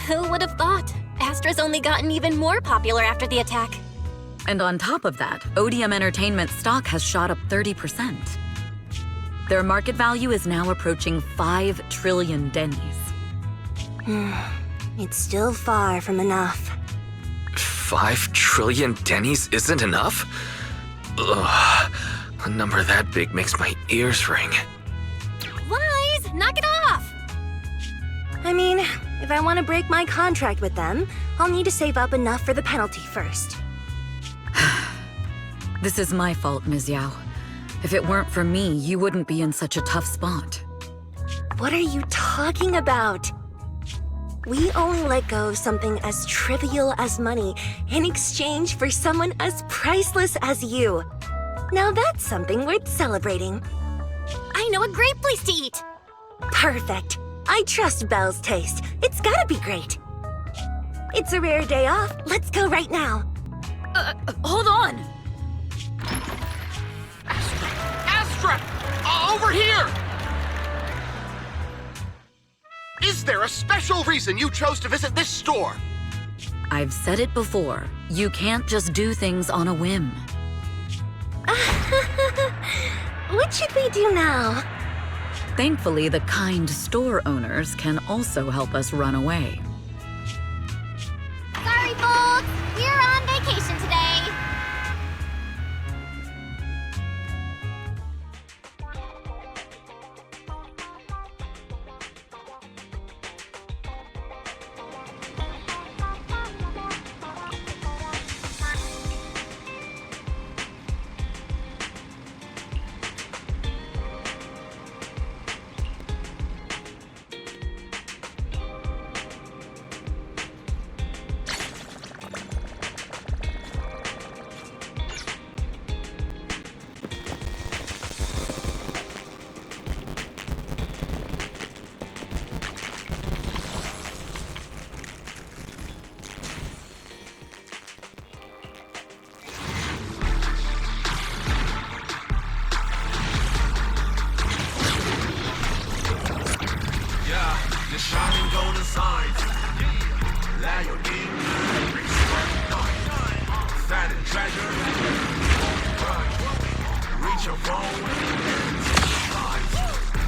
Who would have thought? Astra's only gotten even more popular after the attack. And on top of that, Odium Entertainment stock has shot up 30%. Their market value is now approaching 5 trillion dennies. It's still far from enough. 5 trillion dennies isn't enough? Ugh, a number that big makes my ears ring. Wise, knock it off! I mean, if I want to break my contract with them, I'll need to save up enough for the penalty first. This is my fault, Ms. Yao. If it weren't for me, you wouldn't be in such a tough spot. What are you talking about? We only let go of something as trivial as money in exchange for someone as priceless as you. Now that's something worth celebrating. I know a great place to eat. Perfect. I trust Belle's taste. It's gotta be great. It's a rare day off. Let's go right now. Hold on! Astra! Over here! Is there a special reason you chose to visit this store? I've said it before. You can't just do things on a whim. What should we do now? Thankfully, the kind store owners can also help us run away. Sorry, folks. We're on vacation today. Shining golden signs. Let your game Fat and treasure. Reach your phone.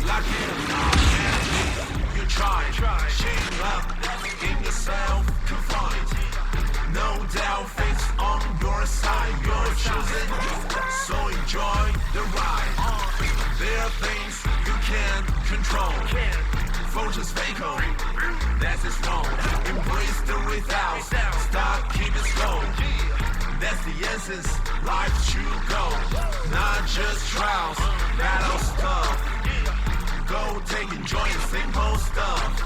Lock it up. You try. Shame up. In yourself confined. No doubt fate's on your side. You're choosing. So enjoy the ride. There are things you can't control. Fortune's vacant, that's its wrong. Embrace the without, stop, keep it slow. That's the essence, life should go. Not just trials, battle stuff. Go take enjoy the simple stuff.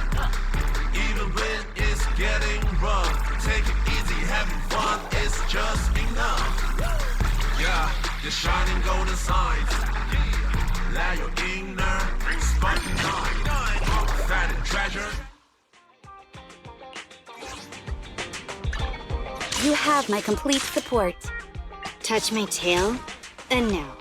Even when it's getting rough, take it easy, having fun is just enough. Yeah, the shining golden signs. Let your inner spark ignite. Fat and treasure. You have my complete support. Touch my tail, and now.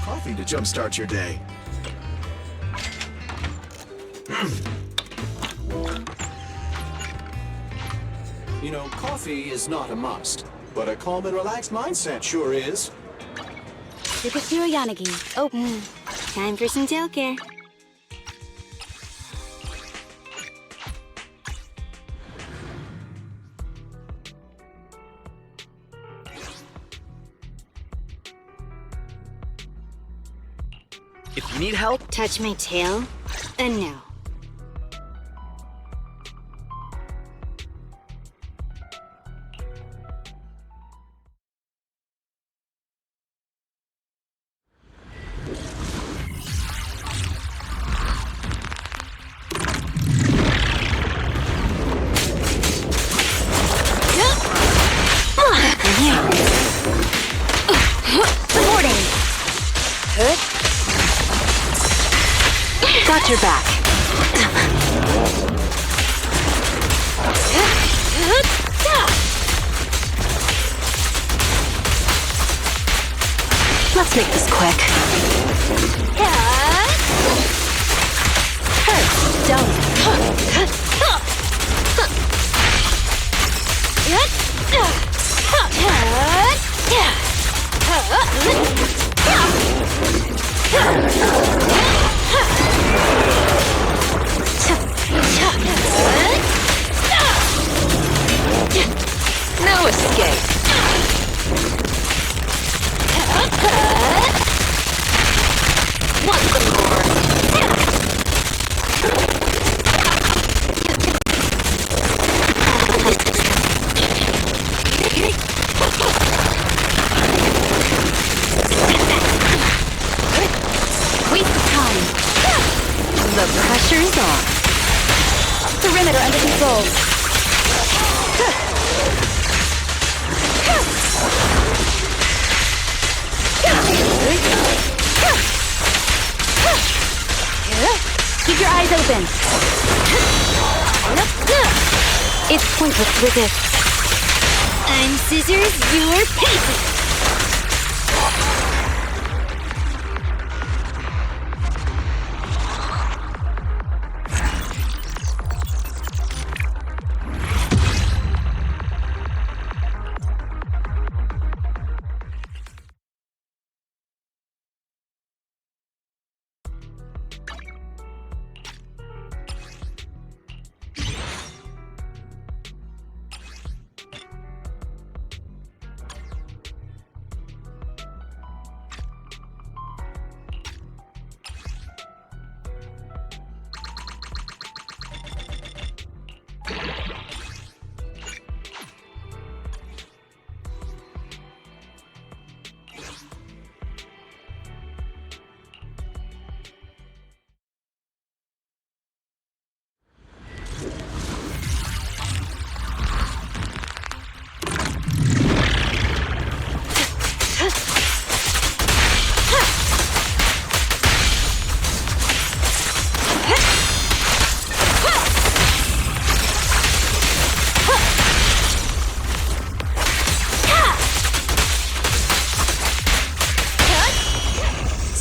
Coffee to jumpstart your day. You know, coffee is not a must, but a calm and relaxed mindset sure is. Superhero Yanagi. Oh, time for some tail care. If you need help, touch my tail, and now. Got your back. Let's make this quick. Hurts, don't it? No escape. Want some more? Waste of time. The pressure's on. Perimeter under control. Keep your eyes open. It's pointless to resist. I'm scissors, you're paper.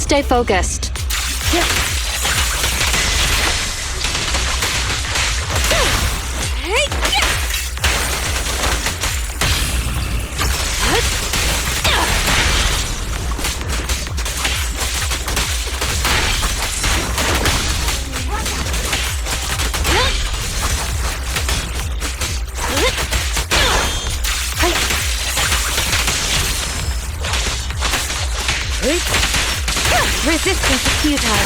Stay focused. Resistance is futile.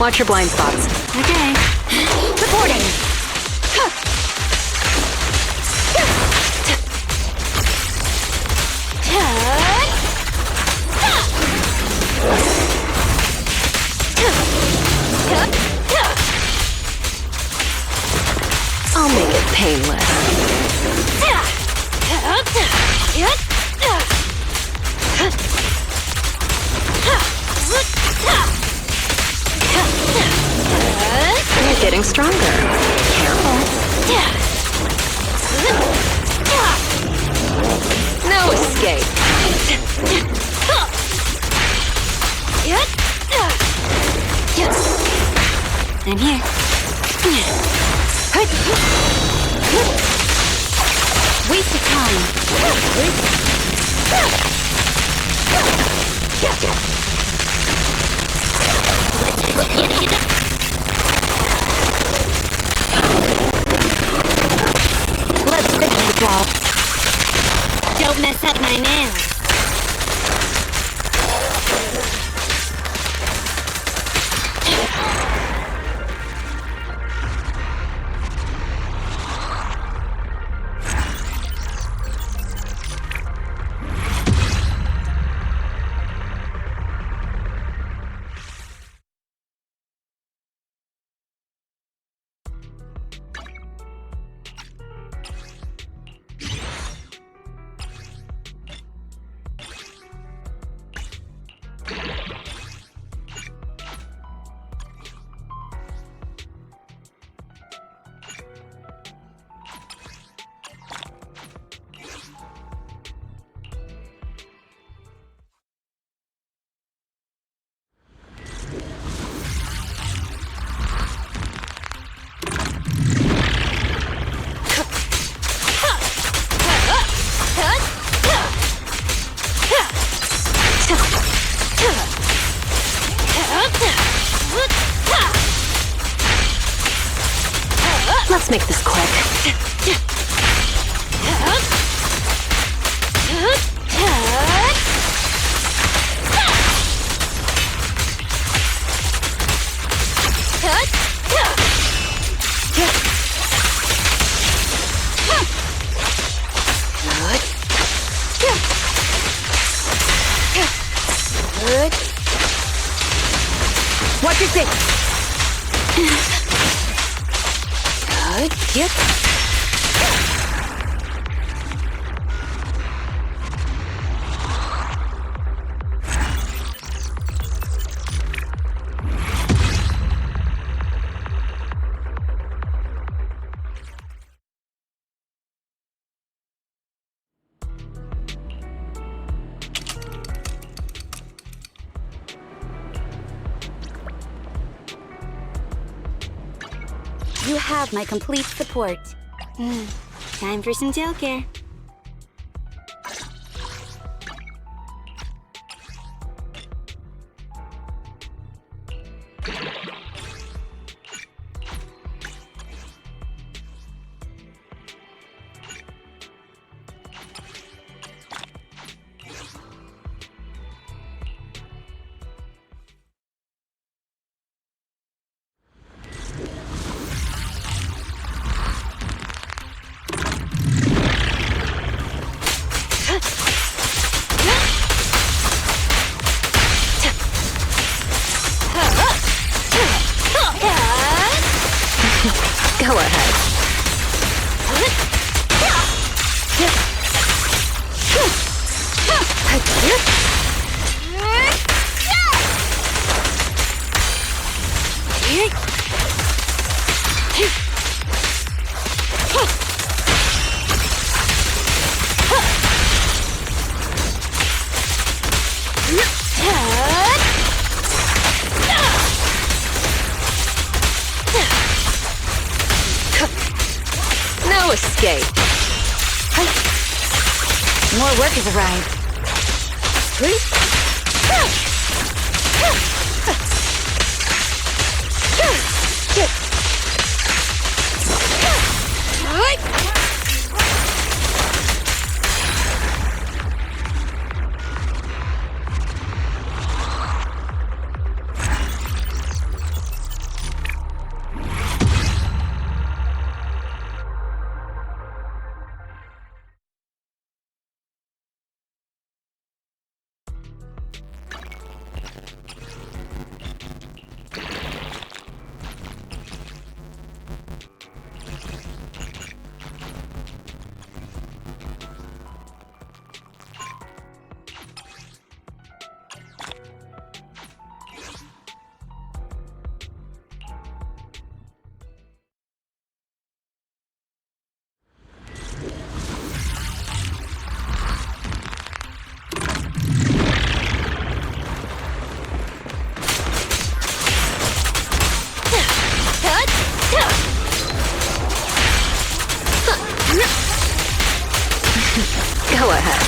Watch your blind spots. Okay. Reporting. I'll make it painless. You're getting stronger. Careful. No escape. I'm here. Waste of time. Let's finish the Don't mess up my nails. Let's make this quick. Watch your six. Good. You have my complete support. Time for some tail care. Go ahead. No escape. More work has arrived. Go ahead.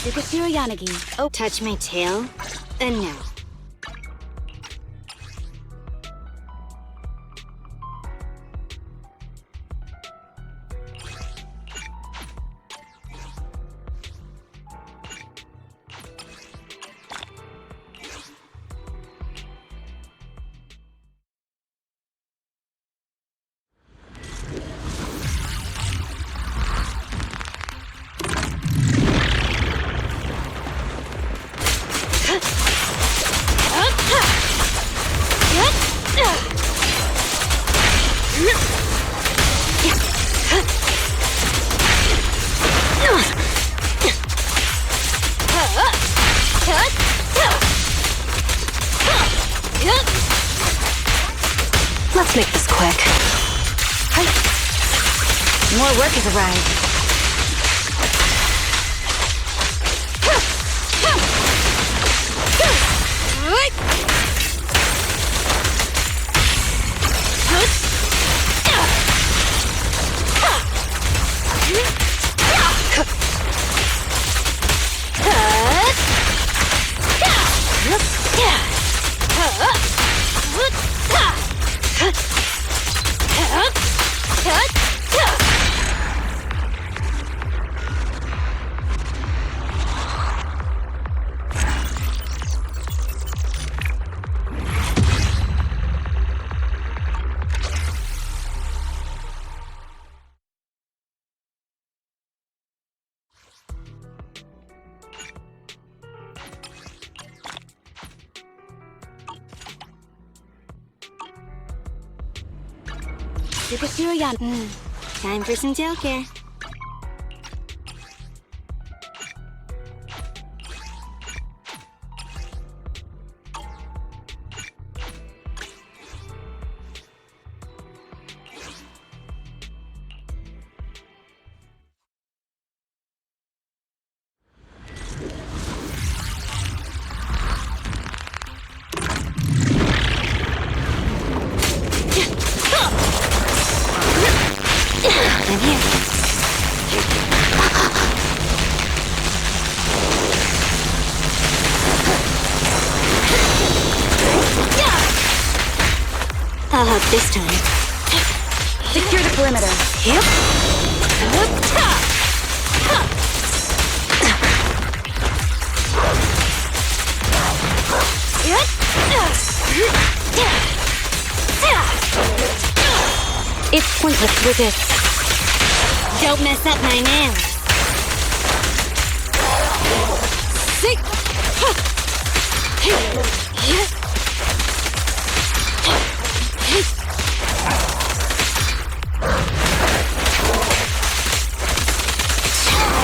Sukashiro Yanagi. Oh, touch my tail, and now. Let's make this quick. More work has arrived. Sukashiro Yanagi. Time for some tail care. I'm here. I'll help this time. Secure the perimeter. Yep. It's pointless to resist. Don't mess up my nails.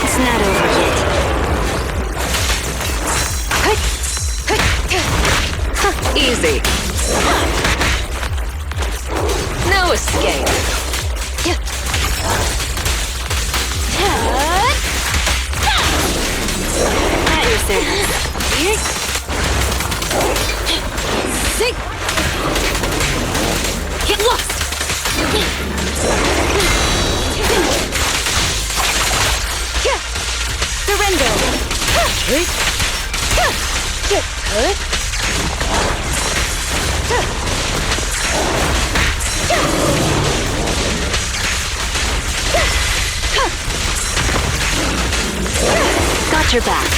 It's not over yet. Easy. No escape. At your service. Here. Sig. Get lost. Surrender. Got your back.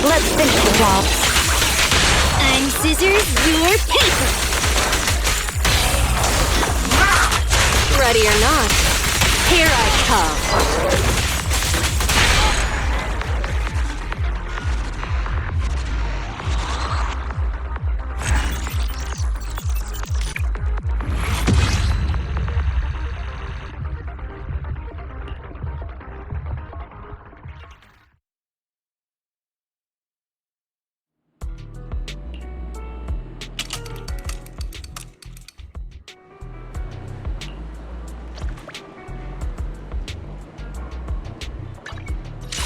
Let's finish the job. I'm scissors, you're paper. Ready or not, Here I come.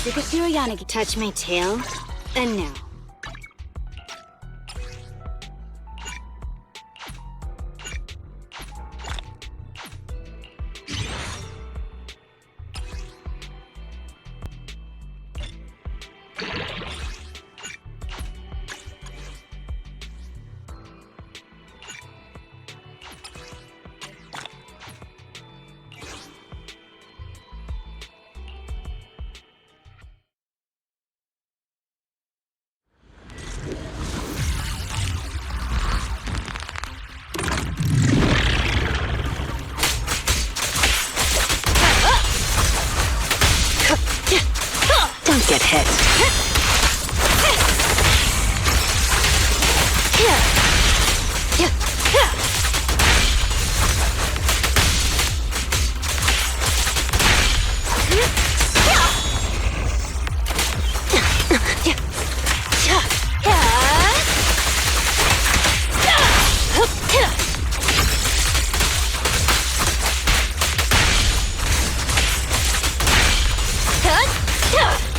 Sukashiro Yanagi, touch my tail, and now. hit.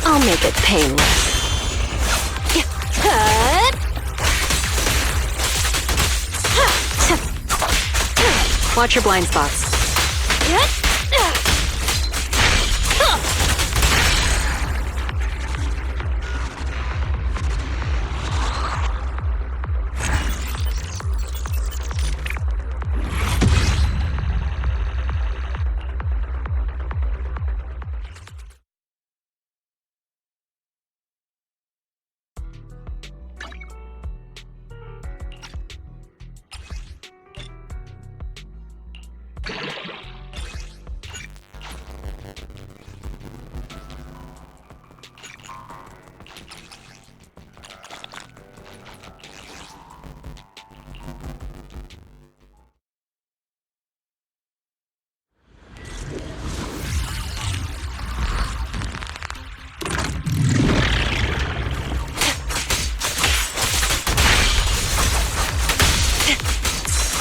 I'll make it painless. Watch your blind spots.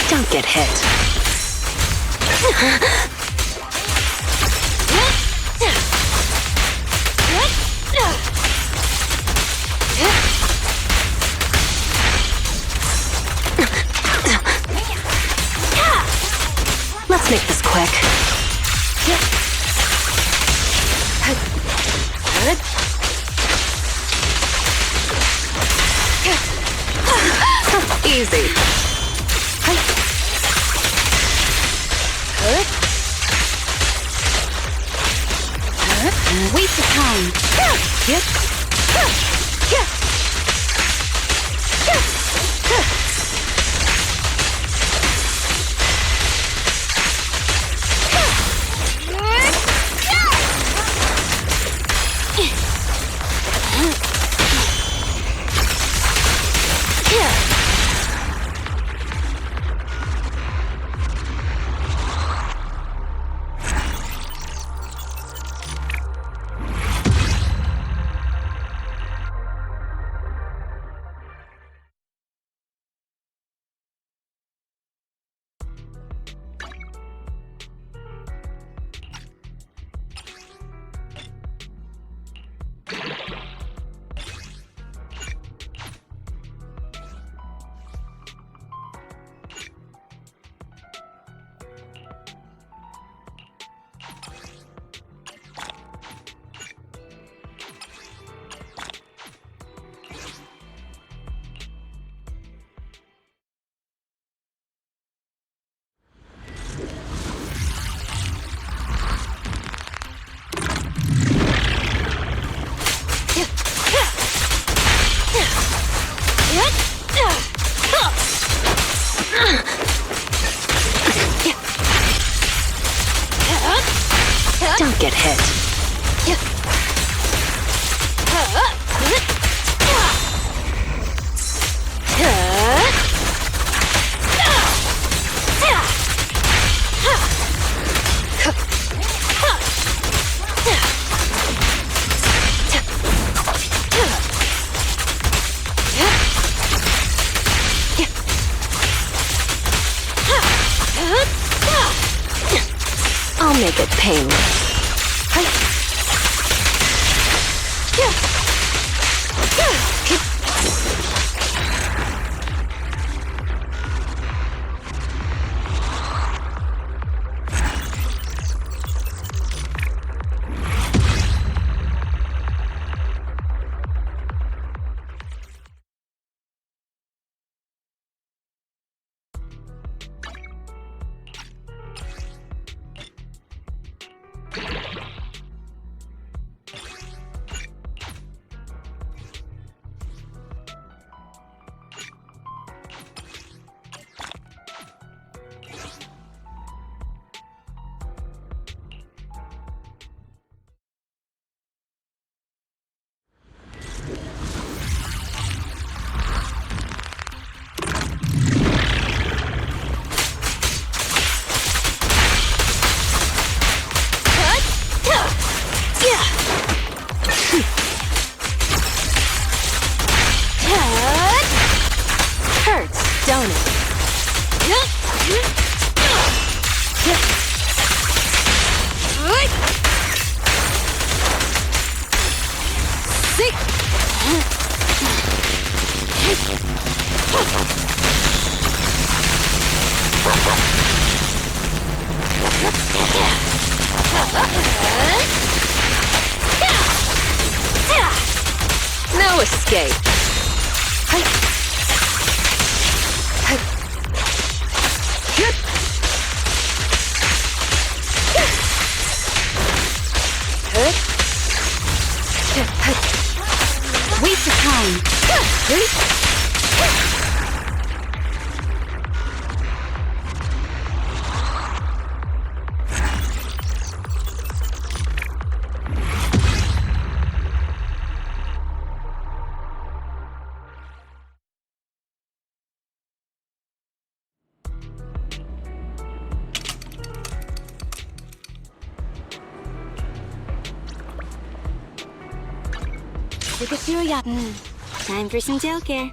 Don't get hit. Let's make this quick. Easy. Waste of time. Don't get hit. I'll make it painless. don't it? No escape. Waste of time. Look at you, Yatten. Time for some tail care.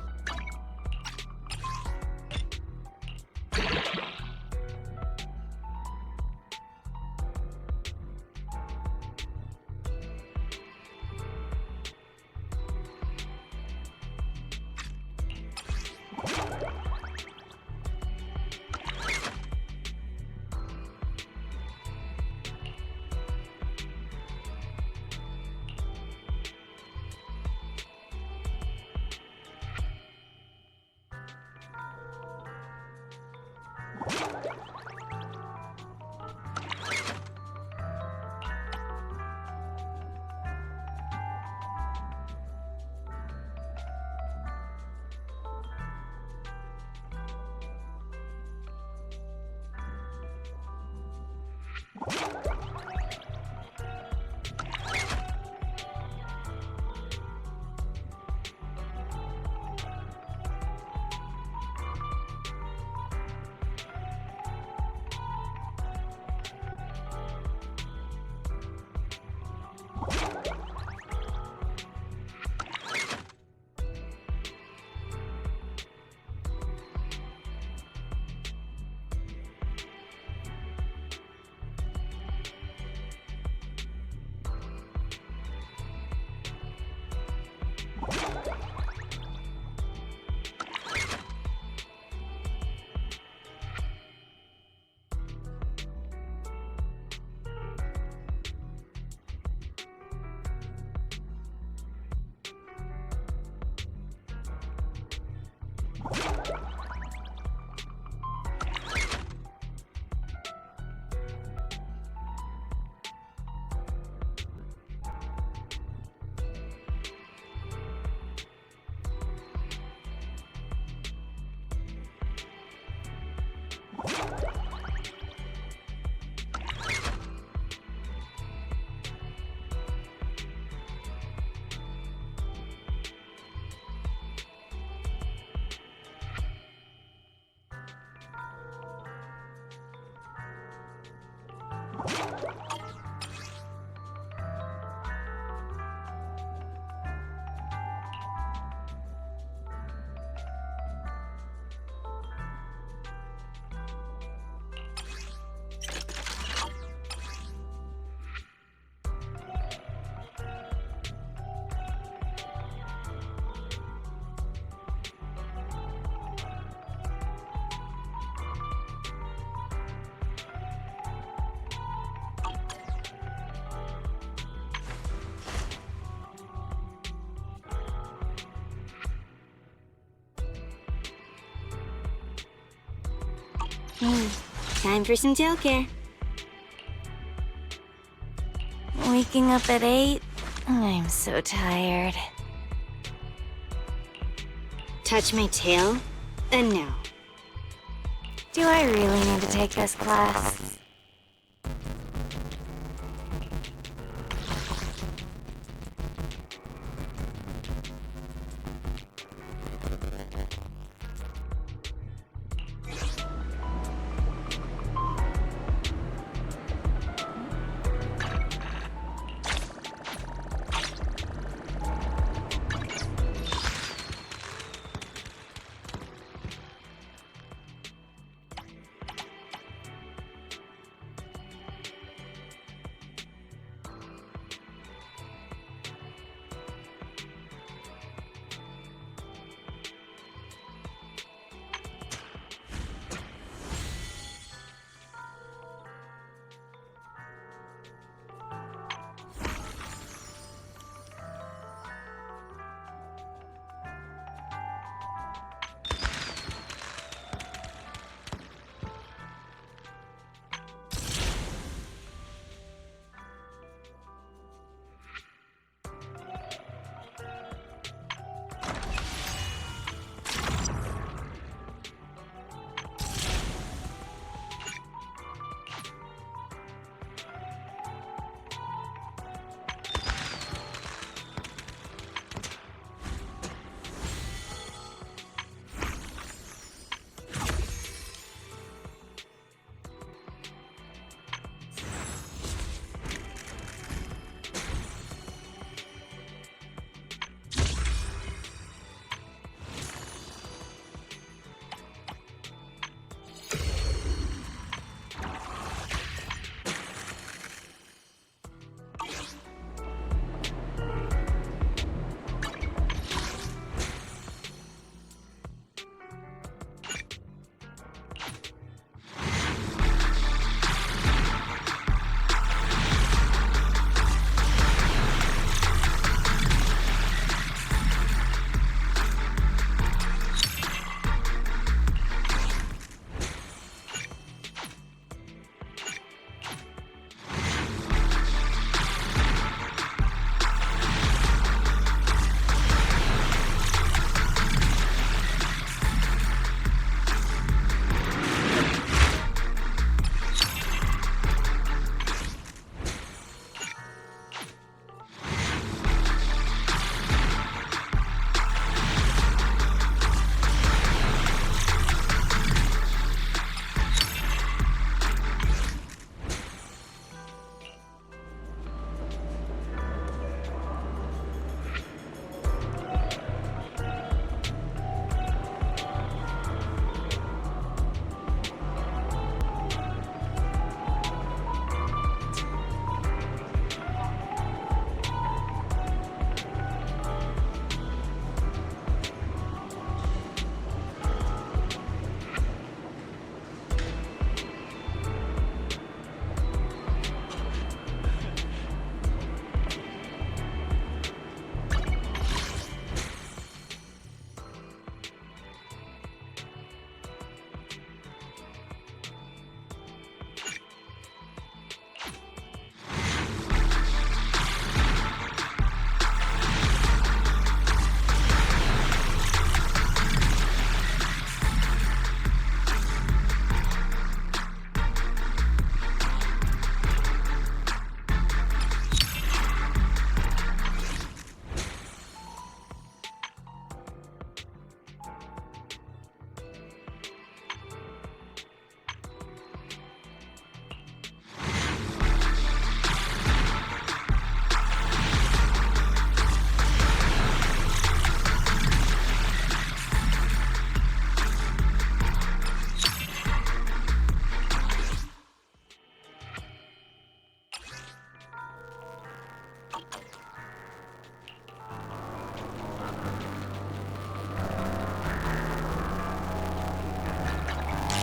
Time for some tail care. Waking up at 8? I'm so tired. Touch my tail? No. Do I really need to take this class?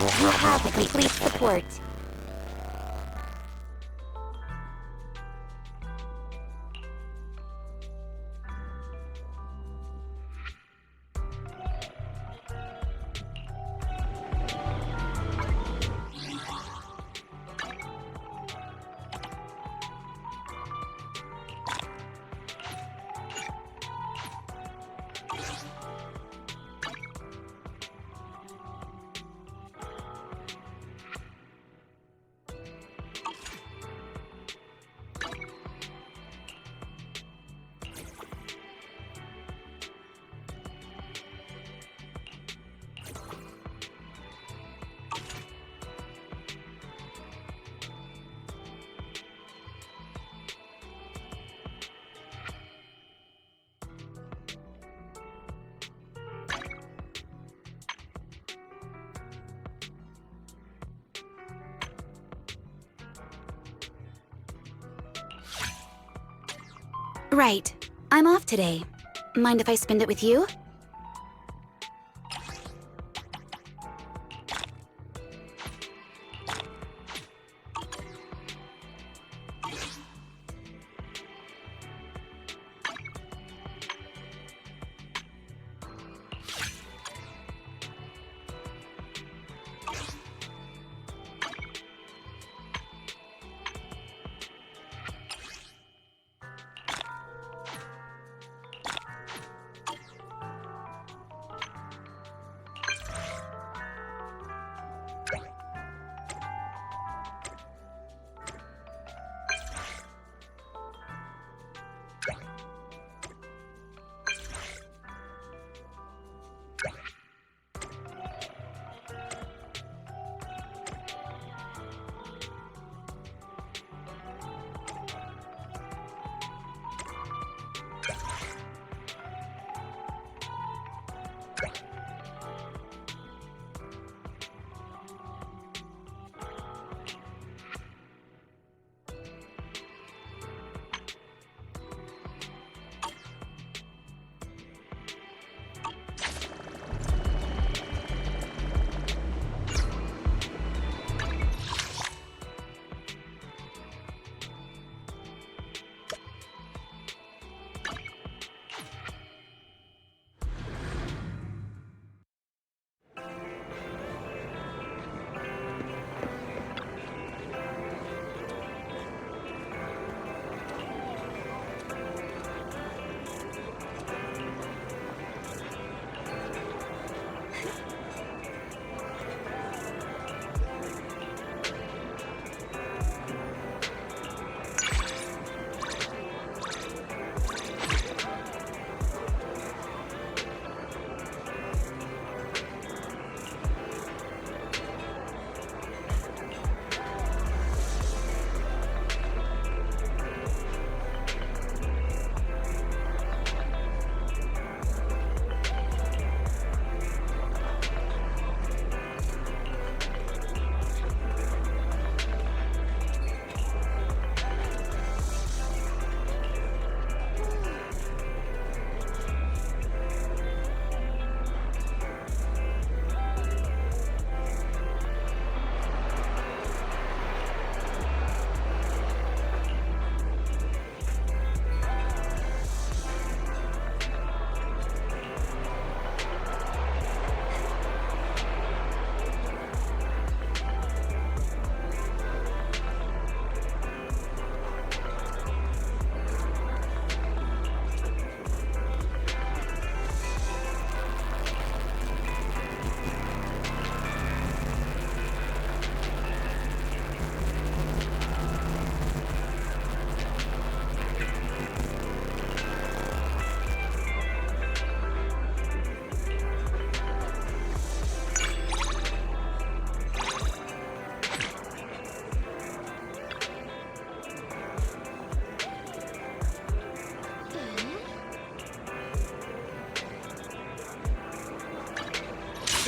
You have the complete support. Right. I'm off today. Mind if I spend it with you?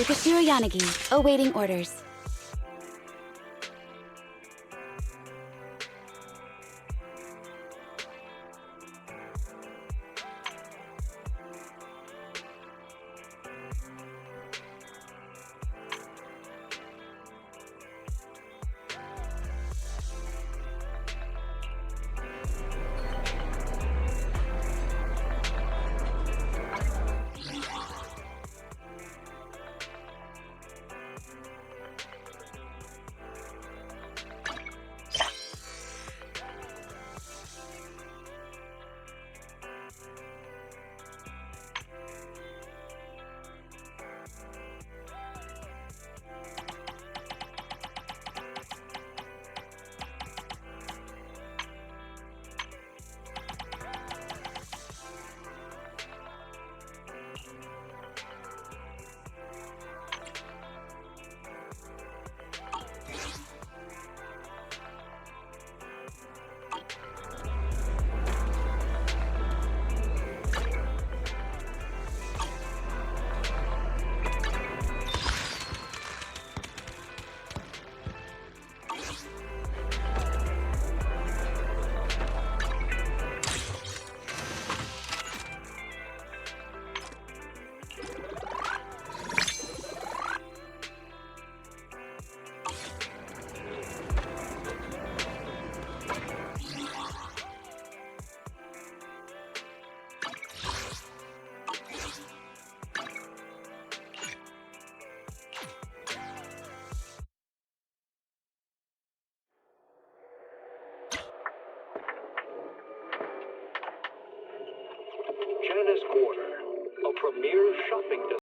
Yukashiro Yanagi, awaiting orders. Janice Quarter, a premier shopping